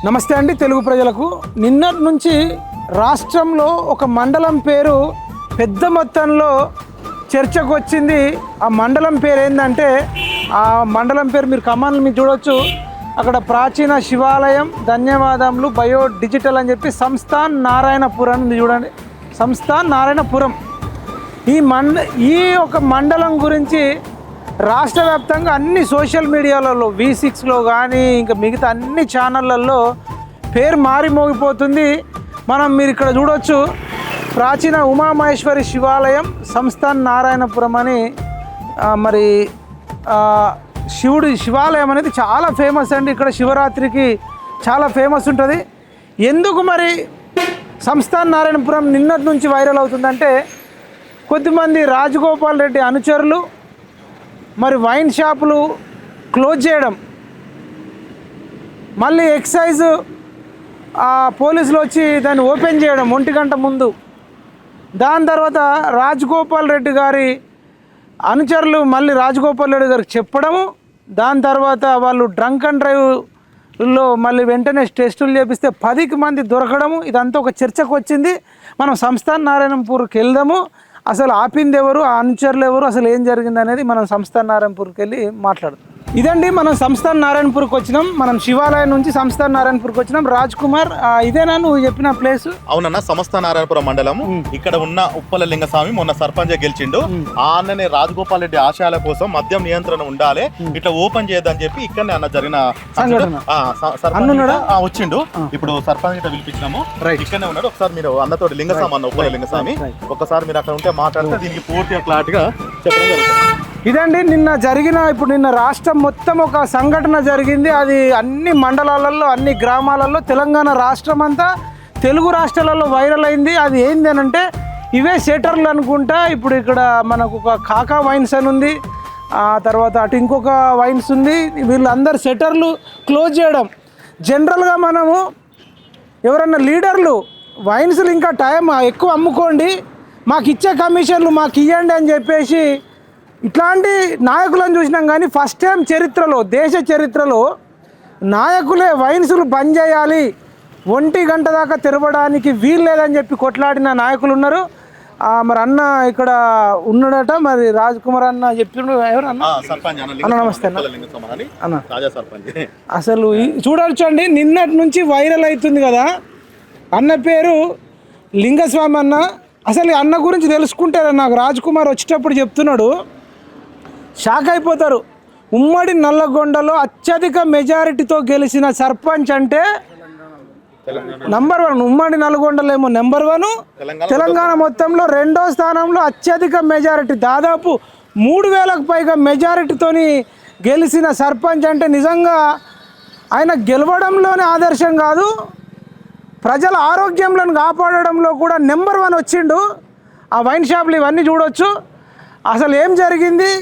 నమస్తే అండి తెలుగు ప్రజలకు. నిన్నటి నుంచి రాష్ట్రంలో ఒక మండలం పేరు పెద్ద మొత్తంలో చర్చకు వచ్చింది. ఆ మండలం పేరు ఏంటంటే, ఆ మండలం పేరు మీరు కమాండ్లు మీరు చూడవచ్చు. అక్కడ ప్రాచీన శివాలయం, ధన్యవాదములు, బయో డిజిటల్ అని చెప్పి సంస్థాన్ నారాయణపురం ఉంది చూడండి. సంస్థాన్ నారాయణపురం. ఈ ఒక మండలం గురించి రాష్ట్ర వ్యాప్తంగా అన్ని సోషల్ మీడియాలలో V6లో కానీ ఇంకా మిగతా అన్ని ఛానళ్ళల్లో పేరు మారిమోగిపోతుంది. మీరు ఇక్కడ చూడవచ్చు, ప్రాచీన ఉమామహేశ్వరి శివాలయం సంస్థాన్ నారాయణపురం అని మరి శివాలయం అనేది చాలా ఫేమస్ అండి. ఇక్కడ శివరాత్రికి చాలా ఫేమస్ ఉంటుంది. ఎందుకు మరి సంస్థాన్ నారాయణపురం నిన్నటి నుంచి వైరల్ అవుతుందంటే, కొద్దిమంది రాజగోపాల్ రెడ్డి అనుచరులు మరి వైన్ షాపులు క్లోజ్ చేయడం, మళ్ళీ ఎక్సైజ్ పోలీసులు వచ్చి దాన్ని ఓపెన్ చేయడం 1 గంట ముందు. దాని తర్వాత రాజగోపాల్ రెడ్డి గారి అనుచరులు మళ్ళీ రాజగోపాల్ రెడ్డి గారికి చెప్పడము, దాని తర్వాత వాళ్ళు డ్రంక్ అండ్ డ్రైవ్లో మళ్ళీ వెంటనే టెస్టులు చేపిస్తే 10 మంది దొరకడము. ఇదంతా ఒక చర్చకు వచ్చింది. మనం సంస్థాన్ నారాయణపూర్కి వెళ్దాము. అసలు ఆపింది ఎవరు, ఆ అనుచరులు ఎవరు, అసలు ఏం జరిగింది అనేది మనం సంస్థాన్ నారాయణపూర్కి వెళ్ళి మాట్లాడదాం. ఇదండి, మనం సంస్థాన్ నారాయణపూర్కి వచ్చినాం. మనం శివాలయం నుంచి సంస్థాన్ నారాయణపూర్కి వచ్చినాం. రాజ్ కుమార్, ఇదేనా నువ్వు చెప్పిన ప్లేస్? అవునన్నా, సంస్థాన్ నారాయణపురం మండలం. ఇక్కడ ఉన్న ఉప్పల లింగస్వామి మొన్న సర్పంచ్ గెలిచిండు. ఆ అన్ననే రాజగోపాల్ రెడ్డి ఆశయాల కోసం మద్యం నియంత్రణ ఉండాలి, ఇట్లా ఓపెన్ చేయదని చెప్పి ఇక్కడనే అన్న జరిగిన వచ్చిండు. ఇప్పుడు సర్పంచ్ ఇట్లా పిలిపించినాము, ఇక్కడనే ఉన్నాడు. ఒకసారి మీరు అన్నతోటి లింగస్వామి అన్న ఉప్పల లింగస్వామి ఒకసారి మీరు అక్కడ ఉంటే మాట్లాడితే దీనికి పూర్తిగా క్లారిటీగా చెప్పడం జరుగుతుంది. ఇదండి నిన్న రాష్ట్రం మొత్తం ఒక సంఘటన జరిగింది. అది అన్ని మండలాలలో, అన్ని గ్రామాలలో, తెలంగాణ రాష్ట్రం అంతా, తెలుగు రాష్ట్రాలలో వైరల్ అయింది. అది ఏంది అని అంటే, ఇవే షెటర్లు అనుకుంటా. ఇప్పుడు ఇక్కడ మనకు ఒక కాకా వైన్స్ అని ఉంది, ఆ తర్వాత అటు ఇంకొక వైన్స్ ఉంది. వీళ్ళందరూ షెటర్లు క్లోజ్ చేయడం. జనరల్గా మనము ఎవరన్నా లీడర్లు వైన్స్లు ఇంకా టైం ఎక్కువ అమ్ముకోండి, మాకు ఇచ్చే కమిషన్లు మాకు ఇవ్వండి అని చెప్పేసి ఇట్లాంటి నాయకులను చూసినాం. కానీ ఫస్ట్ టైం చరిత్రలో, దేశ చరిత్రలో నాయకులే వైన్సులు బంద్ చేయాలి, 1 గంట దాకా తెరవడానికి వీలు లేదని చెప్పి కొట్లాడిన నాయకులు ఉన్నారు. మరి అన్న ఇక్కడ ఉన్నాడట, మరి రాజ్ కుమార్ అన్న చెప్పిండు. ఎవరు అన్న? నమస్తే అన్న. అసలు చూడొచ్చండి, నిన్నటి నుంచి వైరల్ అవుతుంది కదా. అన్న పేరు లింగస్వామి అన్న. అసలు అన్న గురించి తెలుసుకుంటే నాకు రాజ్ కుమార్ వచ్చేటప్పుడు చెప్తున్నాడు, షాక్ అయిపోతారు. ఉమ్మడి నల్లగొండలో అత్యధిక మెజారిటీతో గెలిచిన సర్పంచ్ అంటే నంబర్ 1. ఉమ్మడి నల్గొండలో ఏమో నెంబర్ 1, తెలంగాణ మొత్తంలో 2వ స్థానంలో అత్యధిక మెజారిటీ, దాదాపు 3000కు పైగా మెజారిటీతోని గెలిచిన సర్పంచ్ అంటే నిజంగా ఆయన గెలవడంలోనే ఆదర్శం కాదు, ప్రజల ఆరోగ్యంలో కాపాడడంలో కూడా నెంబర్ 1 వచ్చిండు. ఆ వైన్ షాపులు ఇవన్నీ చూడవచ్చు. అసలు ఏం జరిగింది,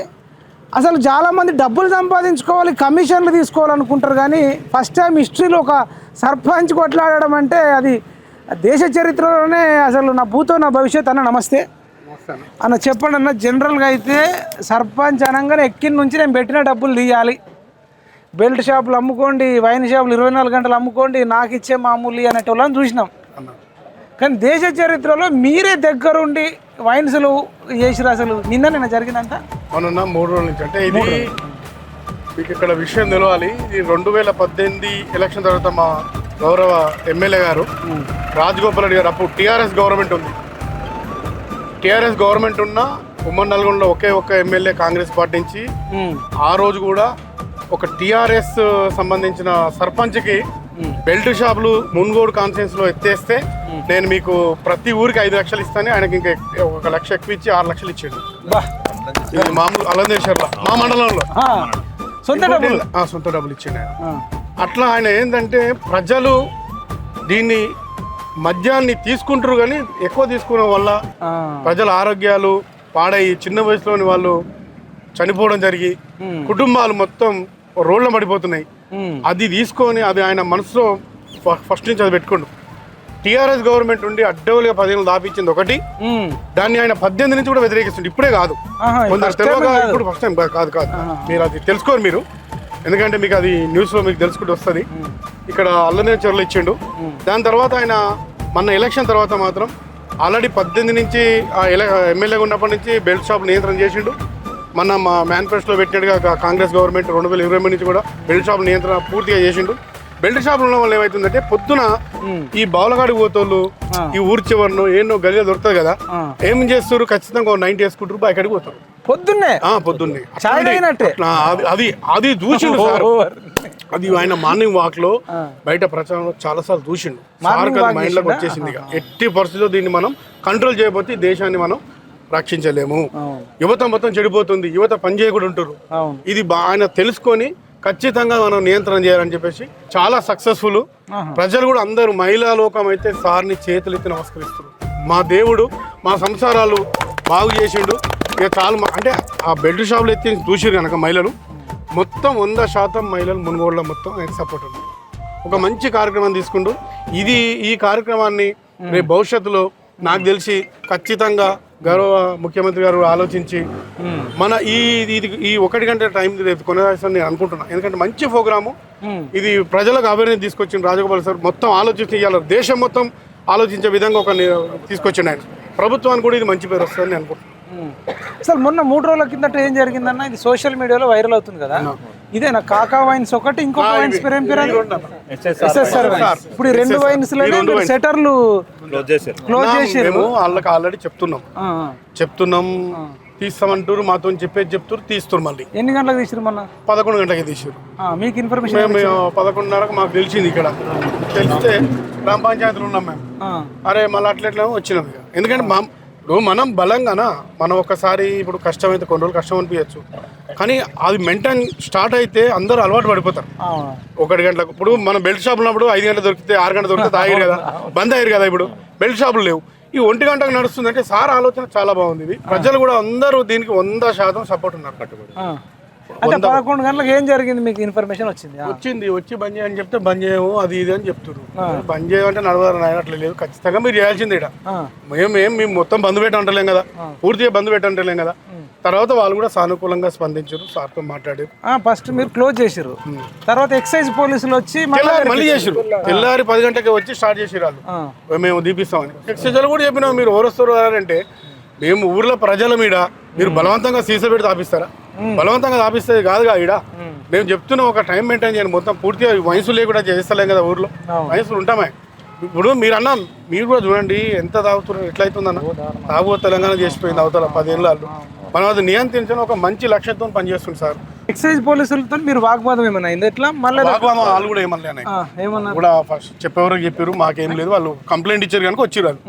అసలు చాలామంది డబ్బులు సంపాదించుకోవాలి, కమిషన్లు తీసుకోవాలనుకుంటారు. కానీ ఫస్ట్ టైం హిస్టరీలో ఒక సర్పంచ్ కొట్లాడడం అంటే అది దేశ చరిత్రలోనే అసలు నా భూతో నా భవిష్యత్. అన్న నమస్తే అన్న, చెప్పండి అన్న. జనరల్గా అయితే సర్పంచ్ అనగానే ఎక్కిన నుంచి నేను పెట్టిన డబ్బులు తీయాలి, బెల్ట్ షాపులు అమ్ముకోండి, వైన్ షాపులు 24 గంటలు అమ్ముకోండి, నాకు ఇచ్చే మామూలు అనేటోళ్ళని చూసినాం. కానీ దేశ చరిత్రలో మీరే దగ్గరుండి వైన్స్లు చేసిరు. అసలు నిన్న జరిగిందంట. మొన్న 3 రోజుల నుంచి, అంటే ఇది మీకు ఇక్కడ విషయం తెలవాలి. ఇది 2018 ఎలక్షన్ తర్వాత మా గౌరవ ఎమ్మెల్యే గారు రాజగోపాల్ రెడ్డి గారు, అప్పుడు టీఆర్ఎస్ గవర్నమెంట్ ఉంది. టీఆర్ఎస్ గవర్నమెంట్ ఉన్న ఉమ్మడి నల్గొండలో ఒక్క ఎమ్మెల్యే కాంగ్రెస్ పార్టీ నుంచి, ఆ రోజు కూడా ఒక టీఆర్ఎస్ సంబంధించిన సర్పంచ్కి బెల్ట్ షాపులు మున్గోడు కాన్ఫరెన్స్లో ఎత్తేస్తే నేను మీకు ప్రతి ఊరికి 5 లక్షలు ఇస్తాను, ఆయనకి ఇంకా 1 లక్ష ఎక్కువ ఇచ్చి 6 లక్షలు ఇచ్చాడు. మామూలు అలందేశ్వర్లో మా మండలంలో సొంత డబ్బులు ఇచ్చిండు ఆయన. అట్లా ఆయన ఏంటంటే, ప్రజలు దీన్ని మద్యాన్ని తీసుకుంటారు కానీ ఎక్కువ తీసుకునే వల్ల ప్రజల ఆరోగ్యాలు పాడయి, చిన్న వయసులోని వాళ్ళు చనిపోవడం జరిగి కుటుంబాలు మొత్తం రోడ్ల పడిపోతున్నాయి. అది తీసుకొని అది ఆయన మనసులో ఫస్ట్ నుంచి అది పెట్టుకోండు. టీఆర్ఎస్ గవర్నమెంట్ ఉండి అడ్డవులుగా 10 ఏళ్ళు దాపించింది ఒకటి, దాన్ని ఆయన 18 నుంచి కూడా వ్యతిరేకిస్తుంది. ఇప్పుడే కాదు, కొందరు తెలియక ఇప్పుడు ఫస్ట్ టైం కాదు మీరు అది తెలుసుకోరు. మీరు ఎందుకంటే మీకు అది న్యూస్లో మీకు తెలుసుకుంటూ వస్తుంది. ఇక్కడ అల్లనే చెరువులు ఇచ్చిండు. దాని తర్వాత ఆయన మన ఎలక్షన్ తర్వాత మాత్రం ఆల్రెడీ 18 నుంచి ఎమ్మెల్యేగా ఉన్నప్పటి నుంచి బెల్ట్ షాప్ నియంత్రణ చేసిండు. మన మా మేనిఫెస్టోలో పెట్టినట్టుగా కాంగ్రెస్ గవర్నమెంట్ 2023 నుంచి కూడా బెల్ట్ షాప్ నియంత్రణ పూర్తిగా చేసిండు. బెల్ట్ షాపులు ఉన్న వాళ్ళు ఏమవుతుందంటే పొద్దున ఈ బావులగాడికి పోతోళ్ళు ఈ ఊరి చివరిను ఏన్నో గదిగా దొరుకుతుంది కదా, ఏం చేస్తారు ఖచ్చితంగా 90 వేసుకుంటారు అక్కడికి పోతారు పొద్దున్నే. అది చూసిండు సార్. అది ఆయన మార్నింగ్ వాక్ లో బయట ప్రచారంలో చాలా సార్లు చూసిండు. మైండ్ లోకి వచ్చేసింది. ఎట్టి పరిస్థితుల్లో దీన్ని మనం కంట్రోల్ చేయకపోతే దేశాన్ని మనం రక్షించలేము. యువత మొత్తం చెడిపోతుంది, యువత పని చేయకుండా ఉంటారు. ఇది ఆయన తెలుసుకొని ఖచ్చితంగా మనం నియంత్రణ చేయాలని చెప్పేసి చాలా సక్సెస్ఫుల్. ప్రజలు కూడా అందరూ మహిళా లోకం అయితే సార్ని చేతులు ఎత్తి నమస్కరిస్తారు. మా దేవుడు మా సంసారాలు బాగు చేసిండు. ఇక చాలా అంటే ఆ బెల్ట్ షాపులు ఎత్తి చూసిరు కనుక మహిళలు మొత్తం 100% మహిళలు మునుగోడులో మొత్తం ఆయన సపోర్ట్ ఉన్నారు. ఒక మంచి కార్యక్రమం తీసుకుంటూ ఈ కార్యక్రమాన్ని రేపు భవిష్యత్తులో నాకు తెలిసి ఖచ్చితంగా గౌరవ ముఖ్యమంత్రి గారు ఆలోచించి మన ఈ 1 గంట టైం కొనసాగిస్తాను నేను అనుకుంటున్నాను. ఎందుకంటే మంచి ప్రోగ్రాము ఇది, ప్రజలకు అవేర్నెస్ తీసుకొచ్చింది రాజగోపాల్ సార్. మొత్తం ఆలోచించి ఇవ్వాలి, దేశం మొత్తం ఆలోచించే విధంగా ఒక తీసుకొచ్చిండు ఆయన. ప్రభుత్వానికి కూడా ఇది మంచి పేరు వస్తుందని అనుకుంటున్నాను. అసలు మొన్న 3 రోజుల కిందట ఏం జరిగిందన్న, ఇది సోషల్ మీడియాలో వైరల్ అవుతుంది కదా, ఇదేనా కాకా వైన్స్ ఒకటి, ఇంకొక వైన్స్ పేరు ఏం పేరు? SSR wines. ఇప్పుడు ఈ 2 వైన్స్ షట్టర్లు క్లోజ్ చేసారు. వాళ్ళకి ఆల్రెడీ చెప్తున్నాం తీస్తామంటారు, మాతో చెప్తారు, తీస్తారు. మళ్ళీ ఎన్ని గంటలకు తీసారు? మొన్న 11 గంటలకి తీసారు. మీకు ఇన్ఫర్మేషన్? 11:30కు మాకు తెలిసింది. ఇక్కడ తెలిస్తే గ్రామ పంచాయతీలు ఉన్నాం మేము. అరే మళ్ళీ అట్లా వచ్చినాం. ఎందుకంటే మనం బలంగానా మనం ఒకసారి ఇప్పుడు కష్టమైతే కొన్ని రోజులు కష్టం అనిపించచ్చు, కానీ అది మెయింటైన్ స్టార్ట్ అయితే అందరూ అలవాటు పడిపోతారు. 1 గంటలకు ఇప్పుడు మనం బెల్ట్ షాప్ ఉన్నప్పుడు 5 గంటలు దొరికితే 6 గంటలు దొరికితే తాగారు కదా, బంద్ అయ్యారు కదా. ఇప్పుడు బెల్ట్ షాపులు లేవు, ఈ 1 గంటకు నడుస్తుందంటే సార్ ఆలోచన చాలా బాగుంది. ఇది ప్రజలు కూడా అందరూ దీనికి 100% సపోర్ట్ ఉన్నారు. కట్టుబడి అంటే 11 గంటలకు ఏం జరిగింది మీకు ఇన్ఫర్మేషన్ వచ్చింది? వచ్చి బంద్ చేయని చెప్తే బంద్ చేయము అది ఇది అని చెప్తున్నారు. బంద్ చేయమంటే నడవరు అట్లా లేదు, ఖచ్చితంగా మీరు చేయాల్సిందే. మేము మొత్తం బంద్ పెట్టంటలేం కదా, పూర్తిగా బంద్ పెట్టంటలేం కదా. తర్వాత వాళ్ళు కూడా సానుకూలంగా స్పందించారు, సార్తో మాట్లాడారు. ఫస్ట్ మీరు క్లోజ్ చేసారు, తర్వాత ఎక్సైజ్ పోలీసులు వచ్చి మళ్ళీ చేసారు. తెల్లారి 10 గంటలకి వచ్చి స్టార్ట్ చేసారు వాళ్ళు, మేము దీపిస్తామని. ఎక్సైజ్ వాళ్ళు కూడా చెప్పినాం, మీరు ఎవరొస్తారు అంటే మేము ఊర్లో ప్రజల మీద మీరు బలవంతంగా సీసా పెట్టి తాపిస్తారా? బలవంతంగా తాపిస్తే కాదుగా. ఈడ మేము చెప్తున్నాం ఒక టైం మెయింటైన్ చేయండి. మొత్తం పూర్తిగా వయసు లేకుండా చేస్తలేం కదా, ఊర్లో వయసులు ఉంటామే. ఇప్పుడు మీరు అన్నా మీరు కూడా చూడండి ఎంత తాగుతున్నారు, ఎట్లయితుందన్న. తాగు తెలంగాణ చేసిపోయింది అవతల 10 ఏళ్ళు. మనం అది నియంత్రించడం ఒక మంచి లక్ష్యంతో పనిచేస్తుంది సార్. ఎక్సైజ్ పోలీసులతో మీరు వాగ్వాదం ఏమన్నా అయింది? ఎట్లా మళ్ళీ వాగ్వాదం వాళ్ళు కూడా ఏమన్నా కూడా ఫస్ట్ చెప్పేవరకు చెప్పారు, మాకేం లేదు. వాళ్ళు కంప్లైంట్ ఇచ్చారు కనుక వచ్చారు. వాళ్ళు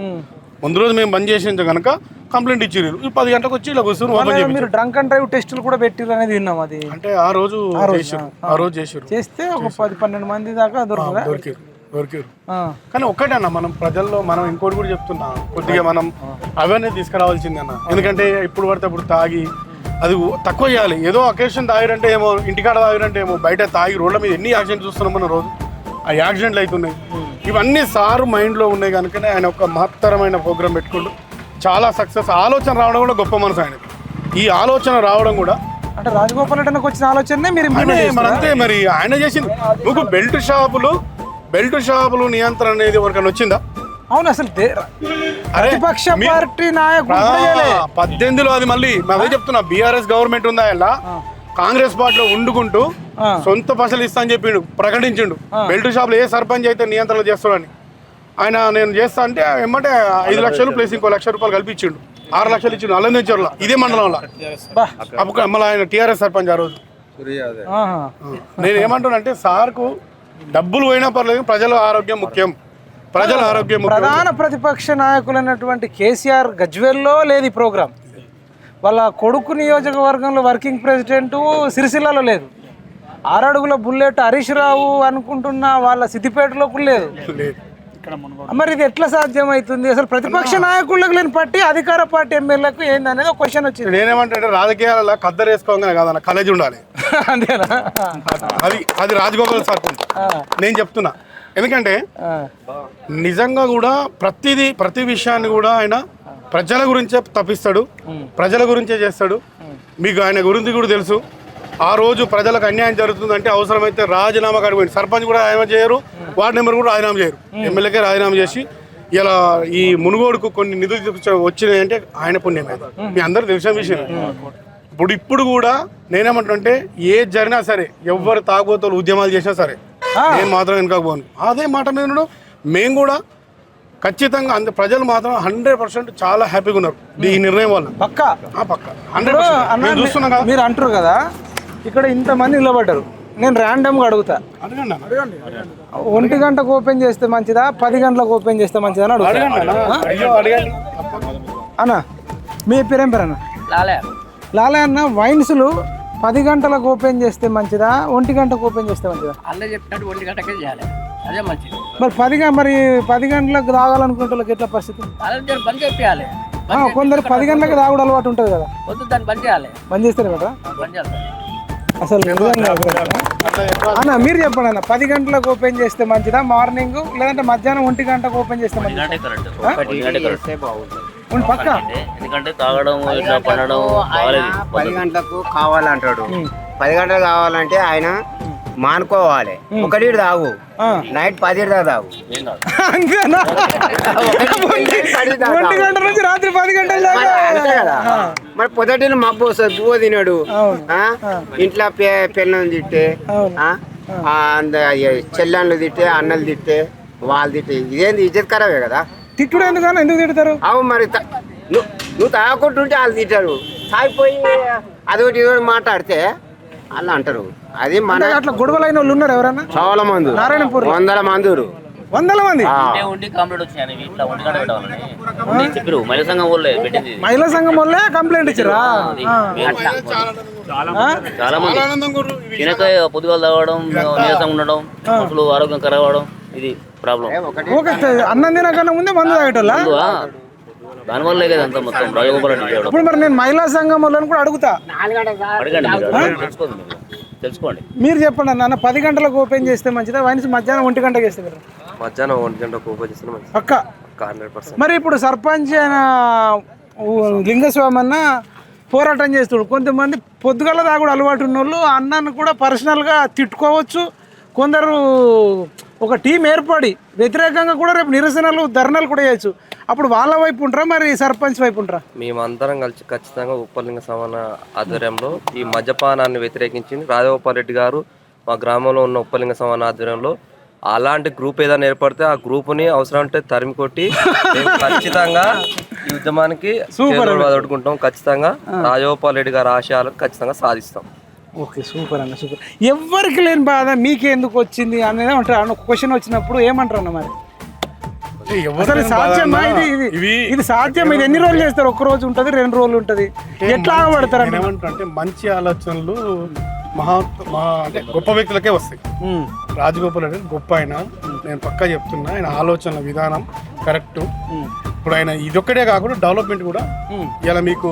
ముందు రోజు మేము బంద్ చేసిన కనుక కంప్లైంట్ ఇచ్చారు. 10 గంటలకు వచ్చి ఇలా కూర్చొని మీరు డ్రంక్ అండ్ డ్రైవ్ టెస్టులు కూడా పెట్టారు అనేది విన్నాం. అది అంటే ఆ రోజు చేశారు. చేస్తే ఒక 10-12 మంది దాకా దొరికారు. కానీ ఒక్కటన్నా మనం ప్రజల్లో మనం ఇంకోటి కూడా చెప్తున్నా, కొద్దిగా మనం అవేర్నెస్ తీసుకురావాల్సింది అన్న. ఎందుకంటే ఇప్పుడు పడితే అప్పుడు తాగి అది తక్కువ చేయాలి. ఏదో అకేషన్ తాగిరంటే ఏమో, ఇంటికాడ తాగిరంటే ఏమో, బయట తాగి రోడ్ల మీద ఎన్ని యాక్సిడెంట్ చూస్తున్నాం మనం రోజు. ఆ యాక్సిడెంట్లు అవుతున్నాయి. ఇవన్నీ సార్ మైండ్లో ఉన్నాయి కనుకనే ఆయన ఒక మహత్తరమైన ప్రోగ్రామ్ పెట్టుకుంటూ చాలా సక్సెస్. ఆలోచన రావడం కూడా గొప్ప మనసు ఆయనకి. ఈ ఆలోచన రావడం కూడా అంటే రాజగోపాల్ రెడ్డికి వచ్చిన ఆలోచనే మీరు అంతే. మరి ఆయన చేసింది. మీకు బెల్ట్ షాపులు నియంత్రణ అనేది ఎవరికైనా వచ్చిందా? అవును, అసలు ప్రతిపక్ష పార్టీ నాయకుడు 18లో అది మళ్ళీ అదే చెప్తున్నా, బీఆర్ఎస్ గవర్నమెంట్ ఉందా ఇలా కాంగ్రెస్ పార్టీలో ఉండుకుంటూ సొంత పైసలు ఇస్తా అని చెప్పిండు, ప్రకటించిండు. బెల్ట్ షాపులు ఏ సర్పంచ్ అయితే నియంత్రణ చేస్తాడని ఆయన నేను చేస్తా అంటే ఏమంటే 5 లక్షలు ప్లస్ ఇంకో ₹1,00,000 కల్పించిండు. 6 లక్షలు ఇచ్చిండు అల్లనేచర్లో, ఇదే మండలంలో. మళ్ళీ ఆయన టీఆర్ఎస్ సర్పంచ్ ఆ రోజు. నేను ఏమంటున్నానంటే సార్కు డబ్బులు పోయినా పర్లేదు, ప్రజల ఆరోగ్యం ముఖ్యం. ప్రధాన ప్రతిపక్ష నాయకులైనటువంటి కేసీఆర్ గజ్వేల్లో లేదు ఈ ప్రోగ్రాం. వాళ్ళ కొడుకు నియోజకవర్గంలో వర్కింగ్ ప్రెసిడెంట్ సిరిసిల్లలో లేదు. 6 అడుగుల బుల్లెట్ హరీష్ రావు అనుకుంటున్న వాళ్ళ సిద్దిపేటలో కూడా లేదు. మరి ఇది ఎట్లా సాధ్యమవుతుంది? అసలు ప్రతిపక్ష నాయకులకు లేని పార్టీ అధికార పార్టీ ఎమ్మెల్యేలకు ఏందనేది ఒక క్వశ్చన్ వచ్చింది. నేనేమంటే రాజకీయాలలో కద్దరు వేసుకోగానే కాదన్న, కలేజ్ ఉండాలి. అంతేనా? అది రాజగోపాల్ సార్ నేను చెప్తున్నా. ఎందుకంటే నిజంగా కూడా ప్రతి విషయాన్ని కూడా ఆయన ప్రజల గురించే తప్పిస్తాడు, ప్రజల గురించే చేస్తాడు. మీకు ఆయన గురించి కూడా తెలుసు. ఆ రోజు ప్రజలకు అన్యాయం జరుగుతుందంటే అవసరమైతే రాజీనామా కాడిపోయింది. సర్పంచ్ కూడా రాజీనామా చేయరు, వార్డు మెంబర్ కూడా రాజీనామా చేయరు. ఎమ్మెల్యేకే రాజీనామా చేసి ఇలా ఈ మునుగోడుకు కొన్ని నిధులు వచ్చినాయంటే ఆయన పుణ్యమే. మీ అందరూ తెలిసిన విషయం. ఇప్పుడు కూడా నేనేమంటుంటే ఏది జరిగినా సరే, ఎవరు తాగుబోతులు ఉద్యమాలు చేసినా సరే నేను మాత్రం వెనకపోను. అదే మాట మీద మేము కూడా ఖచ్చితంగా ప్రజలు మాత్రం 100% చాలా హ్యాపీగా ఉన్నారు ఈ నిర్ణయం వల్ల. పక్కా 100% చూస్తున్నాం కదా. మీరు అంటారు కదా ఇక్కడ ఇంతమంది నిలబడ్డారు, నేను ర్యాండమ్గా అడుగుతా, అడగండి 1 గంటకు ఓపెన్ చేస్తే మంచిదా 10 గంటలకు ఓపెన్ చేస్తే మంచిదా అని అడుగుతా. అన్న మీ పేరేం పేరు అన్న? లాలే అన్న, వైన్స్లు 10 గంటలకు ఓపెన్ చేస్తే మంచిదా 1 గంటకు ఓపెన్ చేస్తే మంచిదా? అన్నీ చెప్పినట్టు 1 గంటకే చేయాలి, అదే మంచిది. మరి 10 గంటలకు తాగాలనుకుంటే వాళ్ళకి ఎట్లా పరిస్థితి? అదే బంద్ చేయాలి. కొందరు 10 గంటలకు తాగుడు అలవాటు ఉంటుంది కదా, వద్దు దాన్ని బంద్ చేయాలి. బంద్ చేస్తారు కదా బంద్ చేయాలి అసలు నిజంగా. అన్న మీరు చెప్పండి అన్న, 10 గంటలకు ఓపెన్ చేస్తే మంచిదా మార్నింగ్, లేదంటే మధ్యాహ్నం 1 గంటకు ఓపెన్ చేస్తే మంచిదా? పక్క ఎందుకంటే తాగడం ఇట్లా పడడం బాగాలేదు. 10 గంటలకు కావాలంటాడు. 10 గంటలకు కావాలంటే ఆయన మానుకోవాలి. 1 తాగు, నైట్ 10 దాకా తాగు. అంతేనా? 1 గంట నుంచి రాత్రి 10 గంటల దాకా అంతే కదా. మరి పొద్దుటిని మబ్బు వస్తుంది, పువ్వు తినడు, ఇంట్లో పిల్లలు తిట్టే, చెల్లెళ్ళు తిట్టే, అన్నలు తిట్టే, వాళ్ళు తిట్టే, ఇదేంది ఇజ్జత్ ఖరాబే కదా. తిట్టుడు ఎందుకన్నా, ఎందుకు తిడతారు? అవు మరి నువ్వు తాగకుంటుంటే వాళ్ళు తిట్టారు, తాగిపోయి అదొకటి ఇదొకటి మాట్లాడితే వాళ్ళు అంటారు. అది మన అట్లా గొడవలైన వాళ్ళు ఉన్నారు ఎవరన్నా? చాలా మంది, నారాయణపూర్ 100 మంది. 100 మంది ఉండి కంప్లీట్ వచ్చినాయి ఇట్లా 1 గంట పెట్టాలని చెప్పారు. మహిళా సంఘం వాళ్ళే పెట్టింది. మహిళా సంఘం వాళ్ళే కంప్లైంట్ ఇచ్చారా? చాలా మంది తినక పొద్దుగాలు తాగడం, నీరసంగా ఉండడం, అసలు ఆరోగ్యం ఖరాబ్ అవడం, ఇది ప్రాబ్లం. అన్నం తినకన్నా ముందే మందు తాగేటోళ్ళ, దానివల్లే కదా అంత మొత్తం రాజగోపాల్ రెడ్డి చేయడం. ఇప్పుడు మరి నేను మహిళా సంఘం వాళ్ళని కూడా అడుగుతా, అడగండి మీరు, తెలుసుకోండి. మీరు చెప్పండి అన్న, 10 గంటలకు ఓపెన్ చేస్తే మంచిదా వైన్స్ మధ్యాహ్నం 1 గంటకి చేస్తే మీరు? మధ్యాహ్నం 1 గంటకు ఓపెన్ చేస్తే మంచిది. పక్క 100%. మరి ఇప్పుడు సర్పంచ్ అయిన లింగస్వామి అన్న పోరాటం చేస్తుడు. కొంతమంది పొద్దుగల తాగుడు అలవాటు ఉన్న వాళ్ళు అన్నాన్ని కూడా పర్సనల్గా తిట్టుకోవచ్చు. కొందరు ఒక టీం ఏర్పడి వ్యతిరేకంగా కూడా రేపు నిరసనలు ధర్నాలు కూడా చేయొచ్చు. అప్పుడు వాళ్ళ వైపు ఉంటారా మరి సర్పంచ్ వైపు ఉంటారా? మేమందరం కలిసి ఖచ్చితంగా ఉప్పలింగ సమాన ఆధ్వర్యంలో ఈ మద్యపానాన్ని వ్యతిరేకించింది రాజగోపాల్ రెడ్డి గారు. మా గ్రామంలో ఉన్న ఉప్పలింగ సమాన ఆధ్వర్యంలో అలాంటి గ్రూప్ ఏదైనా ఏర్పడితే ఆ గ్రూప్ని అవసరం అంటే తరిమి కొట్టి ఖచ్చితంగా ఈ ఉద్యమానికి అడుగుకుంటాం. ఖచ్చితంగా రాజగోపాల్ రెడ్డి గారి ఆశయాలను ఖచ్చితంగా సాధిస్తాం. ఓకే, సూపర్ అన్న, సూపర్. ఎవరికి లేని బాధ మీకే ఎందుకు వచ్చింది అనేది అంటారు. ఒక క్వశ్చన్ వచ్చినప్పుడు ఏమంటారు అన్న మరి? అసలు సాధ్యమా ఇది సాధ్యం? ఇది ఎన్ని రోజులు చేస్తారు? 1 రోజు ఉంటుంది, 2 రోజులు ఉంటుంది, ఎట్లా ఆగబడతారు? ఏమంటారంటే మంచి ఆలోచనలు అంటే గొప్ప వ్యక్తులకే వస్తాయి. రాజగోపాల్ రెడ్డి గొప్ప ఆయన, నేను పక్కా చెప్తున్నా. ఆయన ఆలోచనల విధానం కరెక్ట్. ఇప్పుడు ఆయన ఇదొక్కడే కాకుండా డెవలప్మెంట్ కూడా. ఇలా మీకు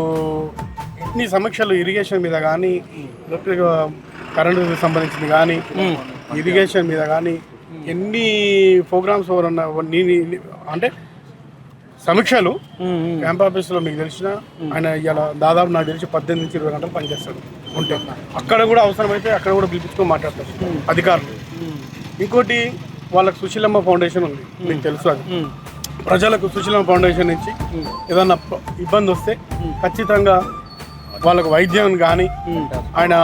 ఇన్ని సమీక్షలు ఇరిగేషన్ మీద కానీ, కరెంటు సంబంధించింది కానీ, ఇరిగేషన్ మీద కానీ ఎన్ని ప్రోగ్రామ్స్ అంటే సమీక్షలు క్యాంప్ ఆఫీస్లో మీకు తెలిసిన ఆయన ఇలా దాదాపు నాకు తెలిసి 18 నుంచి 20 గంటలు పనిచేస్తాడు ఉంటే. అక్కడ కూడా అవసరమైతే అక్కడ కూడా పిలిపించుకొని మాట్లాడతారు అధికారులు. ఇంకోటి వాళ్ళకి సుశీలమ్మ ఫౌండేషన్ ఉంది, మీకు తెలుసు. అది ప్రజలకు సుశీలమ్మ ఫౌండేషన్ నుంచి ఏదన్నా ఇబ్బంది వస్తే ఖచ్చితంగా వాళ్ళకు వైద్యం కానీ, ఆయన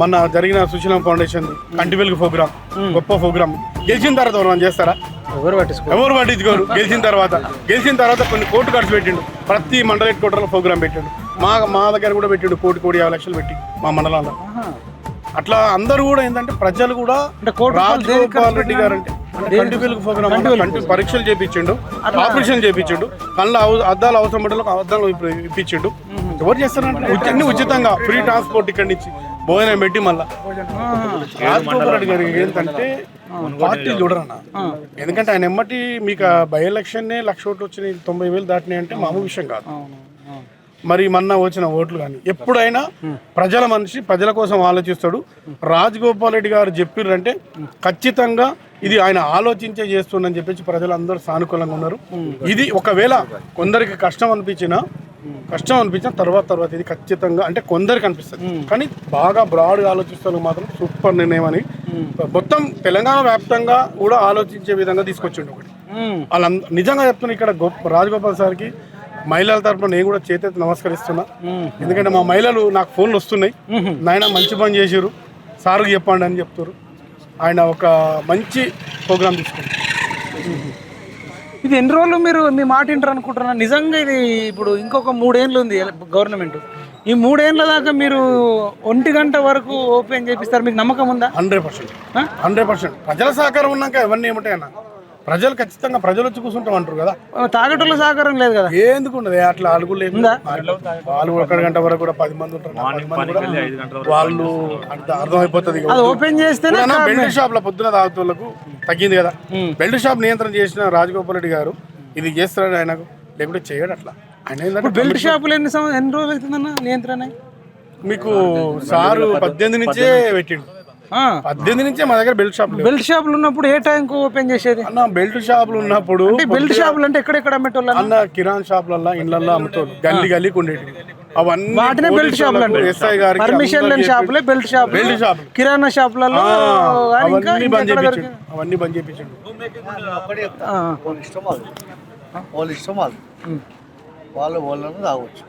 మొన్న జరిగిన సుశీలమ్మ ఫౌండేషన్ కంటి వెలుగు ప్రోగ్రామ్ గొప్ప ప్రోగ్రామ్. గెలిచిన తర్వాత మనం చేస్తారా? ఎవరు పట్టించుకోరు. గెలిచిన తర్వాత కొన్ని కోట్లు ఖర్చు పెట్టిండు. ప్రతి మండల హెడ్ క్వార్టర్లో ప్రోగ్రామ్ పెట్టిండు. మా దగ్గర కూడా పెట్టిండు 1,50,00,000 పెట్టి మా మండలంలో. అట్లా అందరూ కూడా ఏంటంటే ప్రజలు కూడా రాజగోపాల్ రెడ్డి గారు అంటే కంటి వెలుగు ప్రోగ్రామ్, కంటి పరీక్షలు చేయించిండు, ఆపరేషన్ చేయించిండు, కళ్ళ అద్దాలు అవసరం పడ్డలకు అద్దాలు ఇప్పించిండు. ఎవరు చేస్తారంటే ఉచితంగా ఫ్రీ ట్రాన్స్పోర్ట్ ఇక్కడి నుంచి భోజనం పెట్టి. మళ్ళా రాజగోపాల్ రెడ్డి గారికి ఏంటంటే పార్టీ చూడరన్న. ఎందుకంటే ఆయన ఎమ్మటి మీకు బై ఎలక్షన్నే 1,00,000 ఓట్లు వచ్చినాయి, 90,000 దాటినాయి అంటే మామూలు విషయం కాదు. మరి మొన్న వచ్చిన ఓట్లు కానీ ఎప్పుడైనా ప్రజల మనిషి, ప్రజల కోసం ఆలోచిస్తాడు. రాజగోపాల్ రెడ్డి గారు చెప్పిర్రంటే ఖచ్చితంగా ఇది ఆయన ఆలోచించే చేస్తుండని చెప్పేసి ప్రజలందరూ సానుకూలంగా ఉన్నారు. ఇది ఒకవేళ కొందరికి కష్టం అనిపించినా కష్టం అనిపించిన తర్వాత ఇది ఖచ్చితంగా అంటే కొందరికి అనిపిస్తుంది, కానీ బాగా బ్రాడ్గా ఆలోచిస్తాను మాత్రం సూపర్ నిర్ణయం అని మొత్తం తెలంగాణ వ్యాప్తంగా కూడా ఆలోచించే విధంగా తీసుకొచ్చిండు ఒకటి. వాళ్ళ నిజంగా చెప్తున్నా ఇక్కడ రాజగోపాల్ సార్కి మహిళల తరఫున నేను కూడా చేతి నమస్కరిస్తున్నా. ఎందుకంటే మా మహిళలు నాకు ఫోన్లు వస్తున్నాయి, నాయన మంచి పని చేసారు సార్కి చెప్పండి అని చెప్తారు. ఆయన ఒక మంచి ప్రోగ్రామ్ తీసుకుంటారు. ఇది ఎన్ని రోజులు మీరు మీ మాట వింటారు అనుకుంటున్నా? నిజంగా ఇది ఇప్పుడు ఇంకొక 3 ఏళ్ళు ఉంది గవర్నమెంట్. ఈ 3 ఏళ్ళ దాకా మీరు 1 గంట వరకు ఓపెన్ చేపిస్తారు, మీకు నమ్మకం ఉందా? 100% ప్రజల సహకారం ఉన్నాక ఇవన్నీ ఏమిటాయన్నా, ప్రజలు ఖచ్చితంగా ప్రజలు వచ్చి కూర్చుంటాం అంటారు కదా. తాగటంలో సహకారం లేదు కదా? ఎందుకు ఉండదు అట్లా అడుగు లేదు. వాళ్ళు 1 గంట వరకు కూడా 10 మంది ఉంటారు, 10 మంది కూడా వాళ్ళు అర్థమైపోతుంది. అది ఓపెన్ చేస్తే బెల్ట్ షాప్ లో పొద్దున తాగుతులకు తగ్గింది కదా. బెల్ట్ షాప్ నియంత్రణ చేసిన రాజగోపాల్ రెడ్డి గారు ఇది చేస్తాడు, ఆయనకు లేకుంటే చేయడు. అట్లా ఆయన బెల్ట్ షాపులు ఎన్ని రోజులు అవుతుందన్న నియంత్రణ? మీకు సారు 18 నుంచే పెట్టిండు. 18 నుంచే మా దగ్గర బెల్ట్ షాపులు ఉన్నప్పుడు ఏ టైంకు ఓపెన్ చేసేది అన్న? బెల్ట్ షాపులు ఉన్నప్పుడు బెల్ట్ షాపులు అంటే ఎక్కడెక్కడ అమ్మేటోళ్ళు అన్న? కిరాణా షాపులలో ఇళ్ళల్లో అమ్ముతారు, గల్లీకి ఉండేవి అవన్నీ. వాటినే బెల్ట్ షాపులు అంటే ఎస్ఐ గారు పర్మిషన్ లేని షాపులే బెల్ట్ షాపులు. కిరాణా షాపులలో అవన్నీ బంద్ చేయించండి. వాళ్ళ ఇష్టం వాళ్ళను తాగవచ్చు.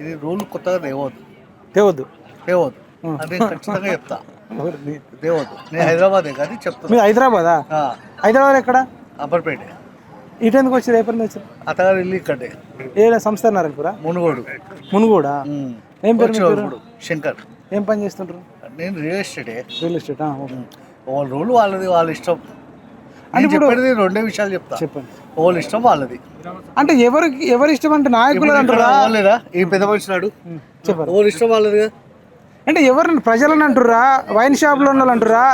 ఇది రూల్ కొత్తగా తేవద్దు అదే ఖచ్చితంగా చెప్తా. తేవద్దు. నేను హైదరాబాదే కానీ చెప్తాను. మీరు హైదరాబాదా? హైదరాబాద్ ఎక్కడ? అప్పర్పేట. ఇటు ఎందుకు వచ్చారు? ఏ పని వచ్చారు? అత్తగారు ఇల్లు ఇక్కడే. ఏ సంస్థ నారాయణపురా? మునుగోడా. ఏం పేరు? శంకర్. ఏం పని చేస్తుంటారు? నేను రియల్ ఎస్టేట్. వాళ్ళ రూల్ వాళ్ళది, వాళ్ళ ఇష్టం. అని చెప్పేది 2 విషయాలు చెప్తా. చెప్పండి. వాళ్ళ ఇష్టం వాళ్ళది. అంటే ఎవరి ఇష్టం అంటే నాయకులు అంటారా? ఈ పెద్ద మనిషినాడు చెప్పండి. వాళ్ళ ఇష్టం వాళ్ళది. అంటే ఎవరిని ప్రజలను అంటుర్రా, వైన్ షాప్ లో ఉన్న వాళ్ళు అంటుర్రా,